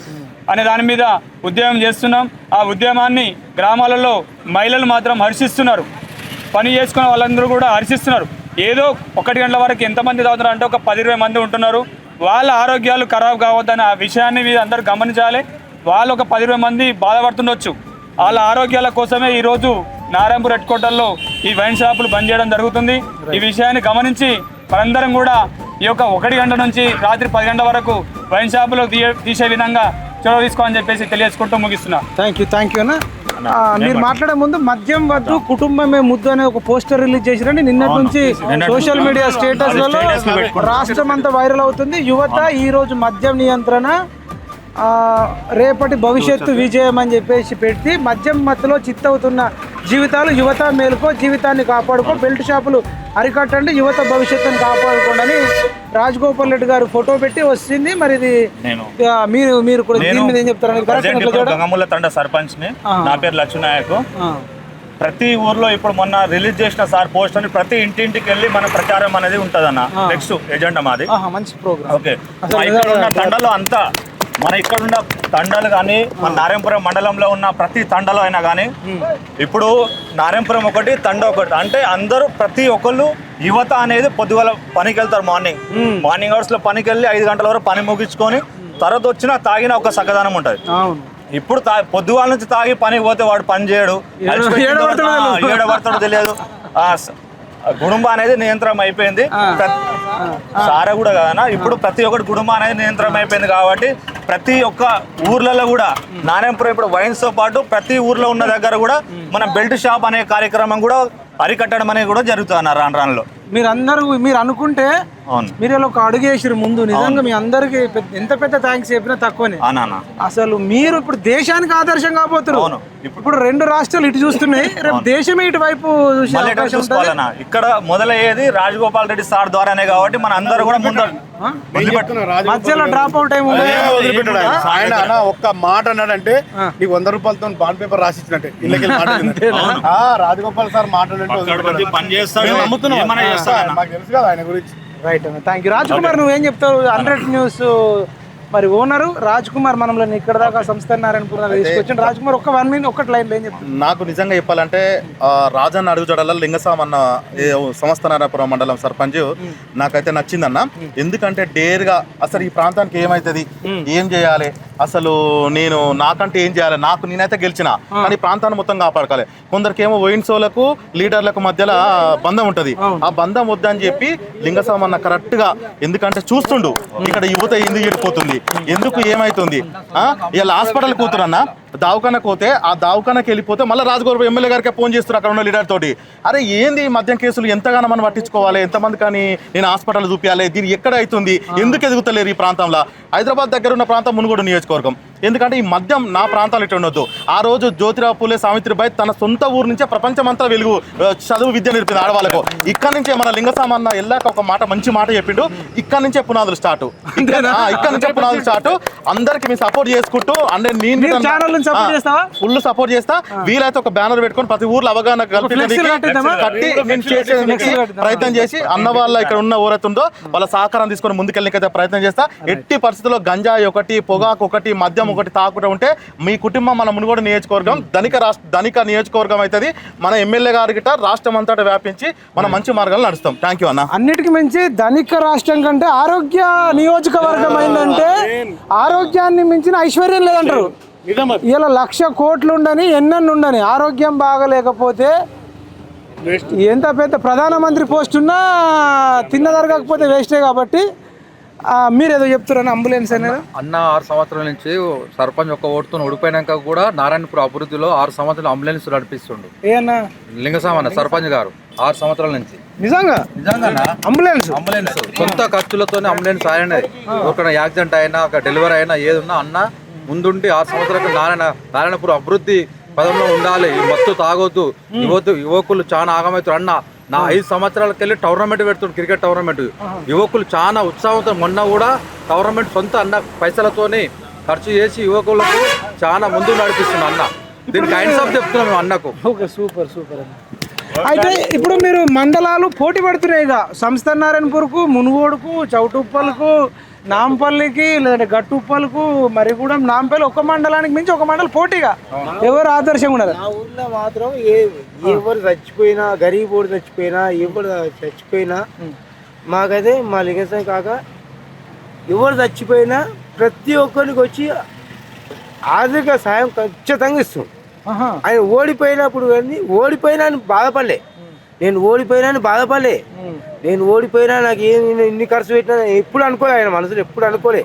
అనే దాని మీద ఉద్యమం చేస్తున్నాం. ఆ ఉద్యమాన్ని గ్రామాలలో మహిళలు మాత్రం హర్షిస్తున్నారు. పని చేసుకునే వాళ్ళందరూ కూడా హర్షిస్తున్నారు. ఏదో 1 గంటల వరకు ఎంతమంది తాగుతున్నారు అంటే ఒక 10-20 మంది ఉంటున్నారు. వాళ్ళ ఆరోగ్యాలు ఖరాబ్ కావద్దని ఆ విషయాన్ని మీద అందరూ గమనించాలి. వాళ్ళు ఒక 10-20 మంది బాధపడుతుండొచ్చు. వాళ్ళ ఆరోగ్యాల కోసమే ఈరోజు నారాయణపూర్ హెడ్ క్వార్టర్లో ఈ వైన్ షాపులు బంద్ చేయడం జరుగుతుంది. ఈ విషయాన్ని గమనించి మనందరం కూడా ఈ యొక్క 1 గంట నుంచి రాత్రి 10 గంటల వరకు వైన్ షాపులు తీసే విధంగా చొరవ తీసుకోవాలని చెప్పేసి తెలియజేసుకుంటూ ముగిస్తున్నా. థ్యాంక్ యూ అన్న. మీరు మాట్లాడే ముందు మద్యం వద్దు కుటుంబమే ముద్దు అనే ఒక పోస్టర్ రిలీజ్ చేసిరండి. నిన్నటి నుంచి సోషల్ మీడియా స్టేటస్లలో రాష్ట్రం అంతా వైరల్ అవుతుంది. యువత ఈరోజు మద్యం నియంత్రణ రేపటి భవిష్యత్తు విజయం అని చెప్పేసి పెట్టి మద్యం మత్తులో చిత్తవుతున్న జీవితాలు. యువత మేలుకో, జీవితాన్ని కాపాడుకో, బెల్ట్ షాపులు అరికట్టండి, యువత భవిష్యత్తును కాపాడుకోండి అని రాజగోపాల్ రెడ్డి గారు ఫోటో పెట్టి వస్తుంది. మరి ఇది మీరు కూడా దీని మీద ఏం చెప్తారు? గంగముల తండ సర్పంచ్ ని, నా పేరు లక్ష్మీనాయక్. ప్రతి ఊర్లో ఇప్పుడు మొన్న రిలీజ్ చేసిన సార్ పోస్ట్ అని ప్రతి ఇంటింటికి వెళ్ళి మన ప్రచారం అనేది ఉంటదన్న. నెక్స్ట్ ఎజెండా మాది. మంచి ప్రోగ్రామ్. ఓకే, ఇక్కడ ఉన్న తండలో అంతా మన ఇక్కడ ఉన్న తండాలు కానీ, మన నారాయణపురం మండలంలో ఉన్న ప్రతి తండలో అయినా కానీ, ఇప్పుడు నారాయణపురం ఒకటి, తండ ఒకటి, అంటే అందరూ ప్రతి ఒక్కళ్ళు యువత అనేది పొద్దుగల పనికి వెళ్తారు. మార్నింగ్ అవర్స్ లో పనికి వెళ్ళి 5 గంటల వరకు పని ముగించుకొని తర్వాత వచ్చినా తాగిన ఒక సగదానం ఉంటుంది. ఇప్పుడు పొద్దుగాల నుంచి తాగి పనికి పోతే వాడు పని చేయడు, ఏడబడతాడు తెలియదు. గుడుంబ అనేది నియంత్రణ అయిపోయింది. సారా కూడా కాదన్నా, ఇప్పుడు ప్రతి ఒక్కటి గుడుంబ అనేది నియంత్రణ అయిపోయింది. కాబట్టి ప్రతి ఒక్క ఊర్లలో కూడా నారాయణపురం ఇప్పుడు వైన్స్ తో పాటు ప్రతి ఊర్లో ఉన్న దగ్గర కూడా మన బెల్ట్ షాప్ అనే కార్యక్రమం కూడా అరికట్టడం అనేది కూడా జరుగుతుంది రానులో. మీరు అనుకుంటే మీరు ఇలా ఒక అడుగు వేసారు ముందు. నిజంగా మీ అందరికి ఎంత పెద్ద థ్యాంక్స్ చెప్పినా తక్కువనే. అసలు మీరు ఇప్పుడు దేశానికి ఆదర్శం కాబోతున్నారు. ఇప్పుడు 2 రాష్ట్రాలు ఇటు చూస్తున్నాయి, రేపు దేశమే ఇటువైపు ఇక్కడ మొదలయ్యేది రాజగోపాల్ రెడ్డి సార్ ద్వారానే. కాబట్టి మన అందరూ కూడా మధ్యలో డ్రాప్ అవుట్ ఆయన ఒక్క మాట అన్నాడంటే నీకు 100 రూపాయలతో బాండ్ పేపర్ రాసిచ్చినట్టే. ఇళ్ళకి రాజగోపాల్ సార్ మాట్లాడంటే పని చేస్తాడు, మాకు తెలుసు కదా ఆయన గురించి. రైట్ అన్న, థ్యాంక్ యూ. రాజ్ కుమార్, నువ్వేం చెప్తావు? 100 న్యూస్ మరి ఓనరు రాజ్ కుమార్ మనంలో ఇక్కడ దాకా సంస్థ నారాయణపురం తీసుకొచ్చాను. రాజ్ కుమార్ ఒక్క 1 మినిట్ ఒక్కటి లైన్ ఏం చెప్తాను? నాకు నిజంగా చెప్పాలంటే రాజన్న అడుగుజడల లింగస్వామి అన్న సంస్థ నారాయణపురం మండలం సర్పంచ్ నాకైతే నచ్చిందన్న. ఎందుకంటే డేర్గా అసలు ఈ ప్రాంతానికి ఏమైతుంది, ఏం చేయాలి, అసలు నేను నాకంటే ఏం చేయాలి, నేనైతే గెలిచిన కానీ ప్రాంతాన్ని మొత్తం కాపాడుకోవాలి. కొందరికేమో వైన్సోలకు లీడర్లకు మధ్యలో బంధం ఉంటది. ఆ బంధం వద్దని చెప్పి లింగస్వామి అన్న కరెక్ట్ గా, ఎందుకంటే చూస్తుండు ఇక్కడ యువత ఎందుకు చెడిపోతుంది, ఎందుకు ఏమైతుంది. ఇలా హాస్పిటల్ కూతురన్నా దావఖానకు పోతే ఆ దావఖానకి వెళ్ళిపోతే మళ్ళీ రాజగోపాల్ ఎమ్మెల్యే గారికి ఫోన్ చేస్తారు అక్కడ ఉన్న లీడర్ తోటి. అరే ఏంది మద్యం కేసులు ఎంతగానో మనం పట్టించుకోవాలి, ఎంతమంది కానీ నేను హాస్పిటల్ చూపించాలి, దీన్ని ఎక్కడ అవుతుంది, ఎందుకు ఎదుగుతలేరు ఈ ప్రాంతంలో. హైదరాబాద్ దగ్గర ఉన్న ప్రాంతం మునుగోడు నియోజకవర్గం. ఎందుకంటే ఈ మద్యం నా ప్రాంతాలు ఇట్లా ఉండొద్దు. ఆ రోజు జ్యోతిరావు పూలే సావిత్రిబాయి తన సొంత ఊరు నుంచే ప్రపంచమంతా వెలుగు చదువు విద్య నేర్పింది ఆడవాళ్ళకు. ఇక్కడ నుంచే మన లింగస్వామి అన్న వెళ్ళాక ఒక మాట, మంచి మాట చెప్పిండు, ఇక్కడ నుంచే పునాదులు స్టార్ట్, ఇక్కడ నుంచే పునాదులు స్టార్ట్. అందరికి మేము సపోర్ట్ చేసుకుంటూ అంటే నేను ఫుల్ సపోర్ట్ చేస్తా. వీలైతే ఒక బ్యానర్ పెట్టుకొని ప్రతి ఊర్లో అవగాహన కట్టి నేను చేసే ప్రయత్నం చేసి అన్న వాళ్ళ ఇక్కడ ఉన్న ఊరైతుందో వాళ్ళ సహకారం తీసుకొని ముందుకెళ్ళికైతే ప్రయత్నం చేస్తా. ఎట్టి పరిస్థితుల్లో గంజాయి ఒకటి, పొగాకు ఒకటి, మద్యం ఒకటి తాకుండా ఉంటే మీ కుటుంబం మన మునుగోడు నియోజకవర్గం ధనిక నియోజకవర్గం అవుతుంది. మన ఎమ్మెల్యే గారికి రాష్ట్రం అంతటా వ్యాపించి మన మంచి మార్గాలు నడుస్తాం. థ్యాంక్ యూ అన్న. అన్నిటికీ మించి ధనిక రాష్ట్రం కంటే ఆరోగ్య నియోజకవర్గం అయిందంటే ఆరోగ్యాన్ని మించిన ఐశ్వర్యం లేదంటారు. ఇలా 1,00,000 కోట్లు ఉండని ఎన్నెన్ని ఉండని ఆరోగ్యం బాగలేకపోతే ఎంత పెద్ద ప్రధానమంత్రి పోస్ట్ ఉన్నా తిన్నదరగకపోతే వేస్టే. కాబట్టి మీరు ఏదో చెప్తారని అంబులెన్స్ అనేది అన్న 6 సంవత్సరాల నుంచి సర్పంచ్ ఒక్క ఓటుతో ఓడిపోయినాక కూడా నారాయణపురం అభివృద్ధిలో 6 సంవత్సరాలు అంబులెన్స్ నడిపిస్తుండు. ఏనా లింగస్వామి అన్న సర్పంచ్ గారు 6 సంవత్సరాల నుంచి నిజంగా అంబులెన్స్ సొంత ఖర్చులతోనే అంబులెన్స్ ఆయనే. ఒక యాక్సిడెంట్ అయినా, ఒక డెలివరీ అయినా, ఏది ఉన్నా అన్న ముందుండి 6 సంవత్సరాలకు నారాయణపురం అభివృద్ధి పదంలో ఉండాలి. ఈ మత్తు తాగొద్దు, యువకులు చాలా ఆగమవుతారు. అన్న నా 5 సంవత్సరాలకి వెళ్ళి టోర్నమెంట్ పెడుతుంది, క్రికెట్ టోర్నమెంట్. యువకులు చాలా ఉత్సాహంతో, మొన్న కూడా టోర్నమెంట్ సొంత అన్న పైసలతోని ఖర్చు చేసి యువకులకు చాలా ముందు నడిపిస్తుంది అన్న. దీనికి కైండ్స్ ఆఫ్ చెప్తున్నాం మేము అన్నకు. ఓకే, సూపర్ సూపర్ అన్న. అయితే ఇప్పుడు మీరు మండలాలు పోటీ పడుతున్నాయి. ఇక సంస్థ నారాయణపూర్కు, మునుగోడుకు, చౌటుప్పలకు, నాంపల్లికి, లేదంటే గట్టుప్పలకు, మరిగూడెం, నాంపల్లి, ఒక మండలానికి మించి ఒక మండలం పోటీగా ఎవరు ఆదర్శంగా ఉన్నారు? నా ఊర్లో మాత్రం ఎవరు చచ్చిపోయినా, గరీబోడు చచ్చిపోయినా, ఎవరు చచ్చిపోయినా మాకైతే మా లింగస్వామి కాక ఎవరు చచ్చిపోయినా ప్రతి ఒక్కరికి వచ్చి ఆర్థిక సాయం ఖచ్చితంగా ఇస్తాం. ఆయన ఓడిపోయినప్పుడు కానీ ఓడిపోయినా బాధపడలే, నేను ఓడిపోయినా నాకు ఇన్ని ఖర్చు పెట్టినా ఎప్పుడు అనుకోలే. ఆయన మనసులో ఎప్పుడు అనుకోలే.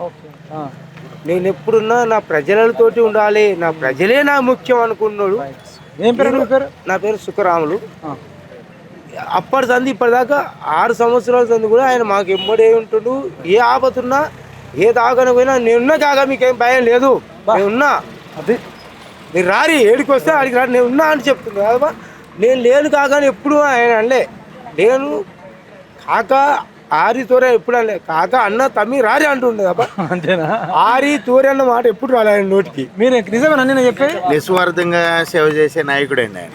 నేను ఎప్పుడున్నా నా ప్రజలతోటి ఉండాలి, నా ప్రజలే నా ముఖ్యం అనుకున్నాడు. నా పేరు సుఖరాములు. అప్పటి సంది ఇప్పటిదాకా 6 సంవత్సరాల సంది కూడా ఆయన మాకు ఎమ్మడే ఉంటుడు. ఏ ఆపతున్నా, ఏ దాకా పోయినా నేనున్నా కాగా మీకేం భయం లేదు, నేనున్నా. అది మీరు రారి, ఏడికి వస్తే ఆడికి రారి, నేను ఉన్నా అని చెప్తున్నా కదా. నేను లేను కాక ఎప్పుడు ఆయన అనలే, నేను కాక ఆరి తోరే ఎప్పుడు అనలే, కాక అన్న తమ్మి రారి అంటుండే తప్ప అంతేనా? ఆరి తోరే అన్న మాట ఎప్పుడు రాలే ఆయన నోటికి. మీరు నిజమేనా నేను చెప్పేది? నిస్వార్థంగా సేవ చేసే నాయకుడు అండి ఆయన.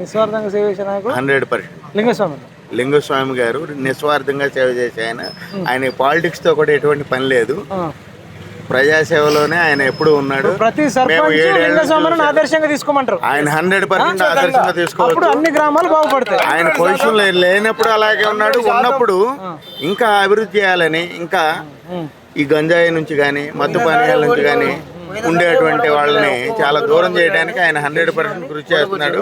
నిస్వార్థంగా సేవ చేసే నాయకుడు 100%. లింగస్వామి. లింగస్వామి గారు నిస్వార్థంగా సేవ చేసే ఆయన పాలిటిక్స్ తో కూడా ఎటువంటి పని లేదు, ప్రజాసేవలోనే ఆయన ఎప్పుడు ఉన్నాడు. ప్రతి సర్పంచ్ లింగస్వామిని ఆదర్శంగా తీసుకోమంటారు. ఆయన 100% ఆదర్శంగా తీసుకోవచ్చు. అన్ని గ్రామాలు బాగుపడతాయి. ఆయన పొజిషన్ లేనప్పుడు అలాగే ఉన్నాడు, ఉన్నప్పుడు ఇంకా అభివృద్ధి చేయాలని, ఇంకా ఈ గంజాయి నుంచి కానీ మత్తు పానీయాల నుంచి కానీ ఉండేటువంటి వాళ్ళని చాలా దూరం చేయడానికి ఆయన 100% కృషి చేస్తున్నాడు.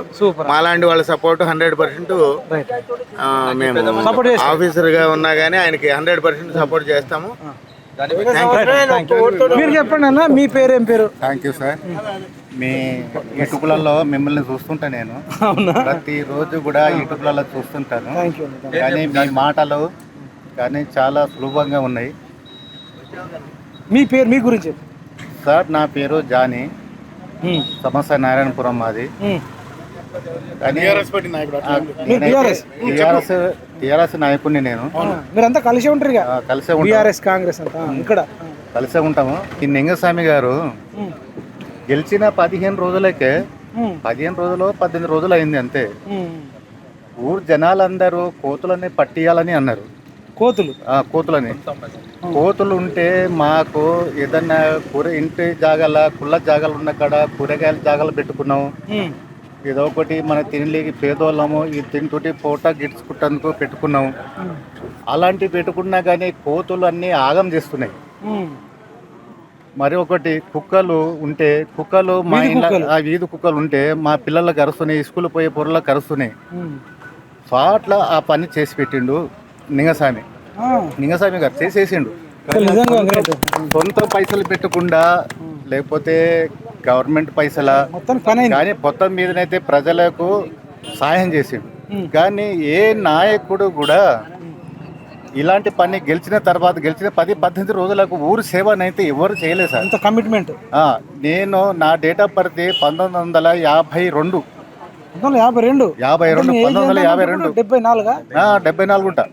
మాలాంటి వాళ్ళ సపోర్ట్ 100% మేము ఆఫీసర్ గా ఉన్నా కానీ ఆయనకి 100% సపోర్ట్ చేస్తాము. మీరు చెప్పండి అన్న, మీ పేరు ఏం పేరు? Thank you sir. మీ యూట్యూబ్లలో మిమ్మల్ని చూస్తుంటా నేను, ప్రతిరోజు కూడా యూట్యూబ్లలో చూస్తుంటాను. కానీ మీ మాటలు కానీ చాలా సులభంగా ఉన్నాయి. మీ పేరు, మీ గురించి సార్? నా పేరు జానీ, సమస్య నారాయణపురం మాది. టీఆర్ఎస్ నాయకుడిని నేను. మీరంతా కలిసి ఉంటారు, కలిసే టీఆర్ఎస్ కాంగ్రెస్ అంతా ఇక్కడ కలిసే ఉంటాము. ఈ లింగస్వామి గారు గెలిచిన 15 రోజులకే 18 రోజులు అయింది అంతే. ఊరు జనాలందరూ కోతులని పట్టియాలని అన్నారు. కోతులని కోతులు ఉంటే మాకు ఏదన్నా ఇంటి జాగాల కుళ్ళ జాగాలు ఉన్న కాడ కూరగాయల జాగాలు పెట్టుకున్నాము. ఏదో ఒకటి మన తినలేకి పేదోళ్ళము ఈ తింటుంటే పూట గిడ్చుకుంటందుకు పెట్టుకున్నాము. అలాంటివి పెట్టుకున్నా కానీ కోతులు అన్నీ ఆగం చేస్తున్నాయి. మరి ఒకటి కుక్కలు ఉంటే మా ఇంట్లో వీధి కుక్కలు ఉంటే మా పిల్లలకు కరుస్తున్నాయి, స్కూల్ పోయే పొరలకు కరుస్తున్నాయి. సో అట్లా ఆ పని చేసి పెట్టిండు లింగస్వామి గారు, చేసేసిండు. సొంత పైసలు పెట్టకుండా లేకపోతే గవర్నమెంట్ పైసల కానీ మొత్తం మీదనైతే ప్రజలకు సాయం చేసిండు. కానీ ఏ నాయకుడు కూడా ఇలాంటి పని గెలిచిన 10-18 రోజులకు ఊరు సేవనైతే ఎవరు చేయలేదు సార్. అంత కమిట్మెంట్. నేను నా డేట్ ఆఫ్ బర్త్ 1952. 1952 ఉంటా.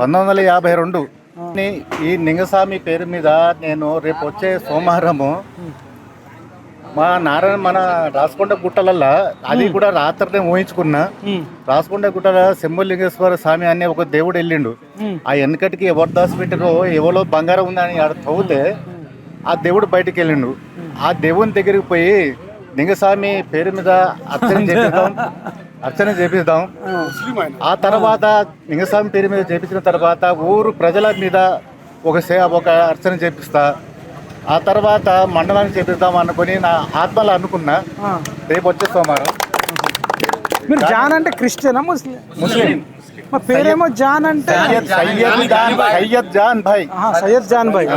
1952 ఈ లింగస్వామి పేరు మీద నేను రేపు వచ్చే సోమవారము మన రాసుకొండ గుట్టలల్లా, అది కూడా రాత్రినే ఊహించుకున్నా, రాసుకొండ గుట్టల శంభులింగేశ్వర స్వామి అనే ఒక దేవుడు వెళ్ళిండు. ఆ వెనకటికి ఎవరు దాసి పెట్టారో ఎవరో బంగారం ఉందని ఆడ తవ్వుతే ఆ దేవుడు బయటికి వెళ్ళిండు. ఆ దేవుని దగ్గరికి పోయి లింగస్వామి పేరు మీద అర్చన చేపిస్తాం. ఆ తర్వాత లింగస్వామి పేరు మీద చేపించిన తర్వాత ఊరు ప్రజల మీద ఒక అర్చన చేపిస్తా. ఆ తర్వాత మండలానికి చేపిద్దాం అనుకుని నా ఆత్మలో అనుకున్నా. రేపు వచ్చే సోమవారం. మీరు జాన్ అంటే క్రిస్టియనా ముస్లిం? మా పేరేమో జాన్ అంటే సయ్యద్ జాన్ భాయ్. సయ్యద్ జాన్ భాయ్.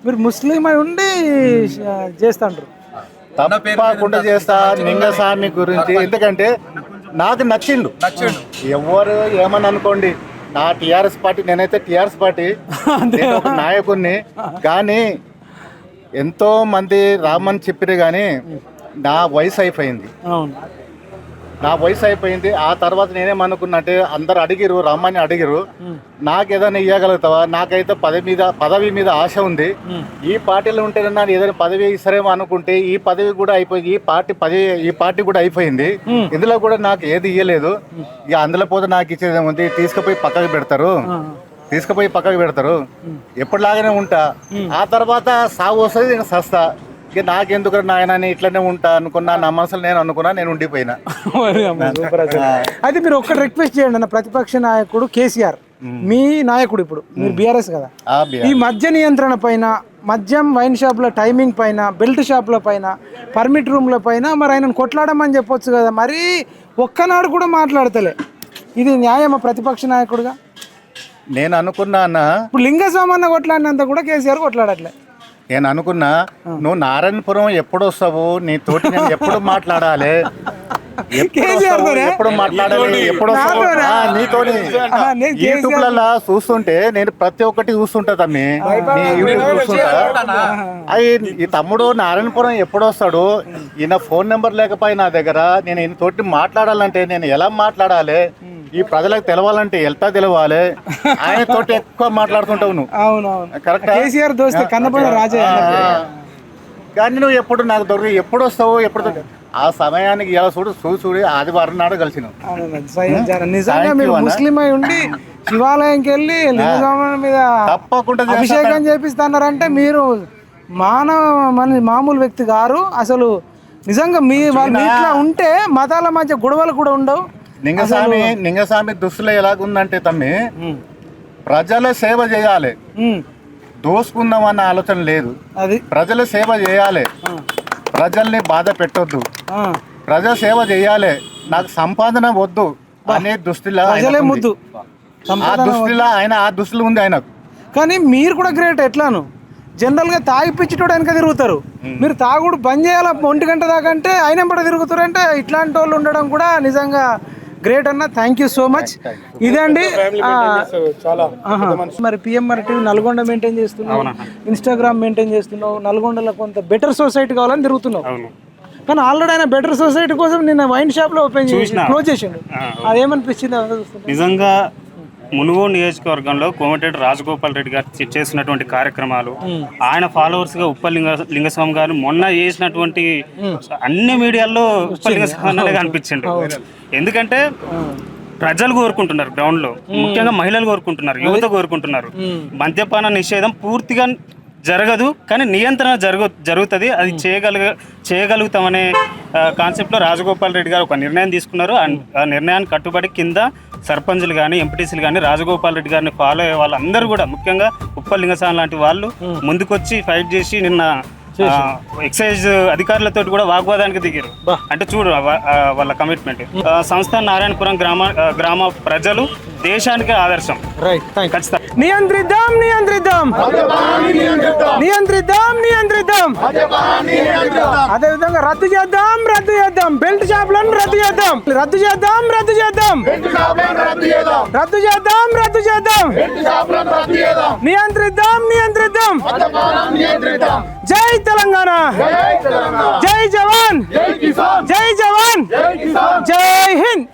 మీరు ముస్లిం అయి ఉండి చేస్తాంటారు? తప్పకుండా చేస్తా లింగస్వామి గురించి. ఎందుకంటే నాకు నచ్చిండు. ఎవరు ఏమని అనుకోండి, నా టీఆర్ఎస్ పార్టీ, నేనైతే టీఆర్ఎస్ పార్టీ ఒక నాయకుడిని. కానీ ఎంతో మంది రామని చెప్పారు కానీ నా వయసు అయిపోయింది. ఆ తర్వాత నేనేమనుకున్నట్టే అందరు అడిగిరు, రమ్మని అడిగిరు, నాకేదైనా ఇవ్వగలుగుతావా? నాకైతే పదవి మీద ఆశ ఉంది. ఈ పార్టీలో ఉంటే నాకు ఏదైనా పదవి ఇస్తారేమో అనుకుంటే ఈ పదవి కూడా అయిపోయింది. ఈ పార్టీ కూడా అయిపోయింది. ఇందులో కూడా నాకు ఏది ఇవ్వలేదు. ఇక అందులో పోతే నాకు ఇచ్చేది ఏముంది? తీసుకుపోయి పక్కకు పెడతారు. ఎప్పటిలాగానే ఉంటా. ఆ తర్వాత సాగు వస్తుంది, ఇంకా సస్తా. ఇక నాకెందుకు నాయన ఇట్లనే ఉంటా అనుకున్నా, నా మనసులో నేను అనుకున్నా, నేను ఉండిపోయినా. అయితే మీరు ఒక్క రిక్వెస్ట్ చేయండి అన్న, ప్రతిపక్ష నాయకుడు కేసీఆర్ మీ నాయకుడు, ఇప్పుడు మీరు బీఆర్ఎస్ కదా, ఈ మద్య నియంత్రణ పైన, మద్యం వైన్ షాప్ల టైమింగ్ పైన, బెల్ట్ షాప్ల పైన, పర్మిట్ రూమ్ల పైన మరి ఆయనను కొట్లాడమని చెప్పొచ్చు కదా. మరి ఒక్కనాడు కూడా మాట్లాడతలే. ఇది న్యాయమా ప్రతిపక్ష నాయకుడుగా? నేను అనుకున్నా అన్న, ఇప్పుడు లింగస్వామి అన్న కొట్లాడినంత కూడా కేసీఆర్ కొట్లాడట్లే. నేను అనుకున్నా, నువ్వు నారాయణపురం ఎప్పుడు వస్తావు, నీతోటి నేను ఎప్పుడు మాట్లాడాలి, కేసీఆర్ తోనే? ఎప్పుడు మాట్లాడాలి ఎప్పుడు నాతోనే? నీతోని నేను యూట్యూబ్లలో చూస్తుంటే నేను ప్రతి ఒక్కటి చూస్తుంటా తమ్మి నీ యూట్యూబ్ చూస్తుంటా. ఈ తమ్ముడు నారాయణపురం ఎప్పుడు వస్తాడు, ఈయన ఫోన్ నెంబర్ లేకపోయి నా దగ్గర, నేను ఈయన తోటి మాట్లాడాలంటే నేను ఎలా మాట్లాడాలి, ఈ ప్రజలకు తెలవాలంటే ఎంత తెలవాలి, ఆయన తోటి ఎక్కువ మాట్లాడుతుంటావు నువ్వు. అవునవును కరెక్ట్. కేసీఆర్ దోస్తే కన్నపైన రాజే. కానీ నువ్వు ఎప్పుడు నాకు దొరికి ఎప్పుడు వస్తావు ఎప్పుడు ఆ సమయానికి ఇలా చూడు ఆదివారం నాడు కలిసినావు. నిజంగా మీరు ముస్లిం అయి ఉండి శివాలయంకి వెళ్ళి లింగస్వామి మీద తప్పకుండా అభిషేకం చేపిస్తున్నారంటే మీరు మామూలు వ్యక్తి గారు. అసలు నిజంగా వాళ్ళ ఇట్లా ఉంటే మతాల మధ్య గొడవలు కూడా ఉండవు. లింగస్వామి దుస్తులు ఎలాగుందంటే తమ్మి ప్రజల సేవ చేయాలి, దోసుకుందాం అన్న ఆలోచన లేదు. అది ప్రజల సేవ చేయాలి, ప్రజల్ని బాధ పెట్టొద్దు, ప్రజల సేవ చేయాలి, నాకు సంపాదన వద్దు అనే దుస్తులా ముద్దు. ఆ దుస్తులా ఆయన ఆ దుస్తులు ఉంది ఆయనకు. కానీ మీరు కూడా గ్రేట్. ఎట్లాను జనరల్గా తాగిపిచ్చేటోడు వెనక తిరుగుతారు, మీరు తాగుడు బంద్ చేయాల 1 గంట దాకా అంటే ఆయన ఎంబడ తిరుగుతారు. అంటే ఇట్లాంటి వాళ్ళు ఉండడం కూడా నిజంగా గ్రేట్ అన్న. Thank you so much. ఇదండి మరి పిఎంఆర్ టీవీ నల్గొండ మెయింటైన్ చేస్తున్నావు, ఇన్స్టాగ్రామ్ మెయింటైన్ చేస్తున్నావు, నల్గొండలో కొంత బెటర్ సొసైటీ కావాలని తిరుగుతున్నావు. కానీ ఆల్రెడీ ఆయన బెటర్ సొసైటీ కోసం నిన్న వైన్ షాప్ లో ఓపెన్ చేసి క్లోజ్ చేసిండు. అదేమనిపించింది? నిజంగా మునుగోడు నియోజకవర్గంలో కోమటిరెడ్డి రాజగోపాల్ రెడ్డి గారు చేసినటువంటి కార్యక్రమాలు, ఆయన ఫాలోవర్స్ గా లింగస్వామి గారు మొన్న చేసినటువంటి అన్ని మీడియాల్లో ఉప్పలింగస్వామి కనిపించిండు. ఎందుకంటే ప్రజలు కోరుకుంటున్నారు, గ్రౌండ్ లో ముఖ్యంగా మహిళలు కోరుకుంటున్నారు, యువత కోరుకుంటున్నారు. మద్యపాన నిషేధం పూర్తిగా జరగదు కానీ నియంత్రణ జరుగుతుంది, అది చేయగలుగుతామనే కాన్సెప్ట్లో రాజగోపాల్ రెడ్డి గారు ఒక నిర్ణయం తీసుకున్నారు. ఆ నిర్ణయాన్ని కట్టుబడి కింద సర్పంచులు కానీ ఎంపీటీసీలు కానీ రాజగోపాల్ రెడ్డి గారిని ఫాలో అయ్యే వాళ్ళందరూ కూడా ముఖ్యంగా ఉప్పలింగస్వామి లాంటి వాళ్ళు ముందుకొచ్చి ఫైట్ చేసి నిన్న ఎక్సైజ్ అధికారులతో కూడా వాగ్వాదానికి దిగారు. అంటే చూడు వాళ్ళ కమిట్మెంట్. సంస్థ నారాయణపురం గ్రామ ప్రజలు దేశానికి ఆదర్శం. ఖచ్చితంగా నియంత్రిద్దాం నియంత్రిద్దాం నియంత్రిద్దాం నియంత్రిద్దాం. అదేవిధంగా రద్దు చేద్దాం రద్దు చేద్దాం, బెల్ట్ షాపులను రద్దు చేద్దాం రద్దు చేద్దాం రద్దు చేద్దాం రద్దు చేద్దాం రద్దు చేద్దాం, నియంత్రిద్దాం నియంత్రిద్దాం. జై తెలంగాణ, జై జవాన్, జై జవాన్, జై హింద్.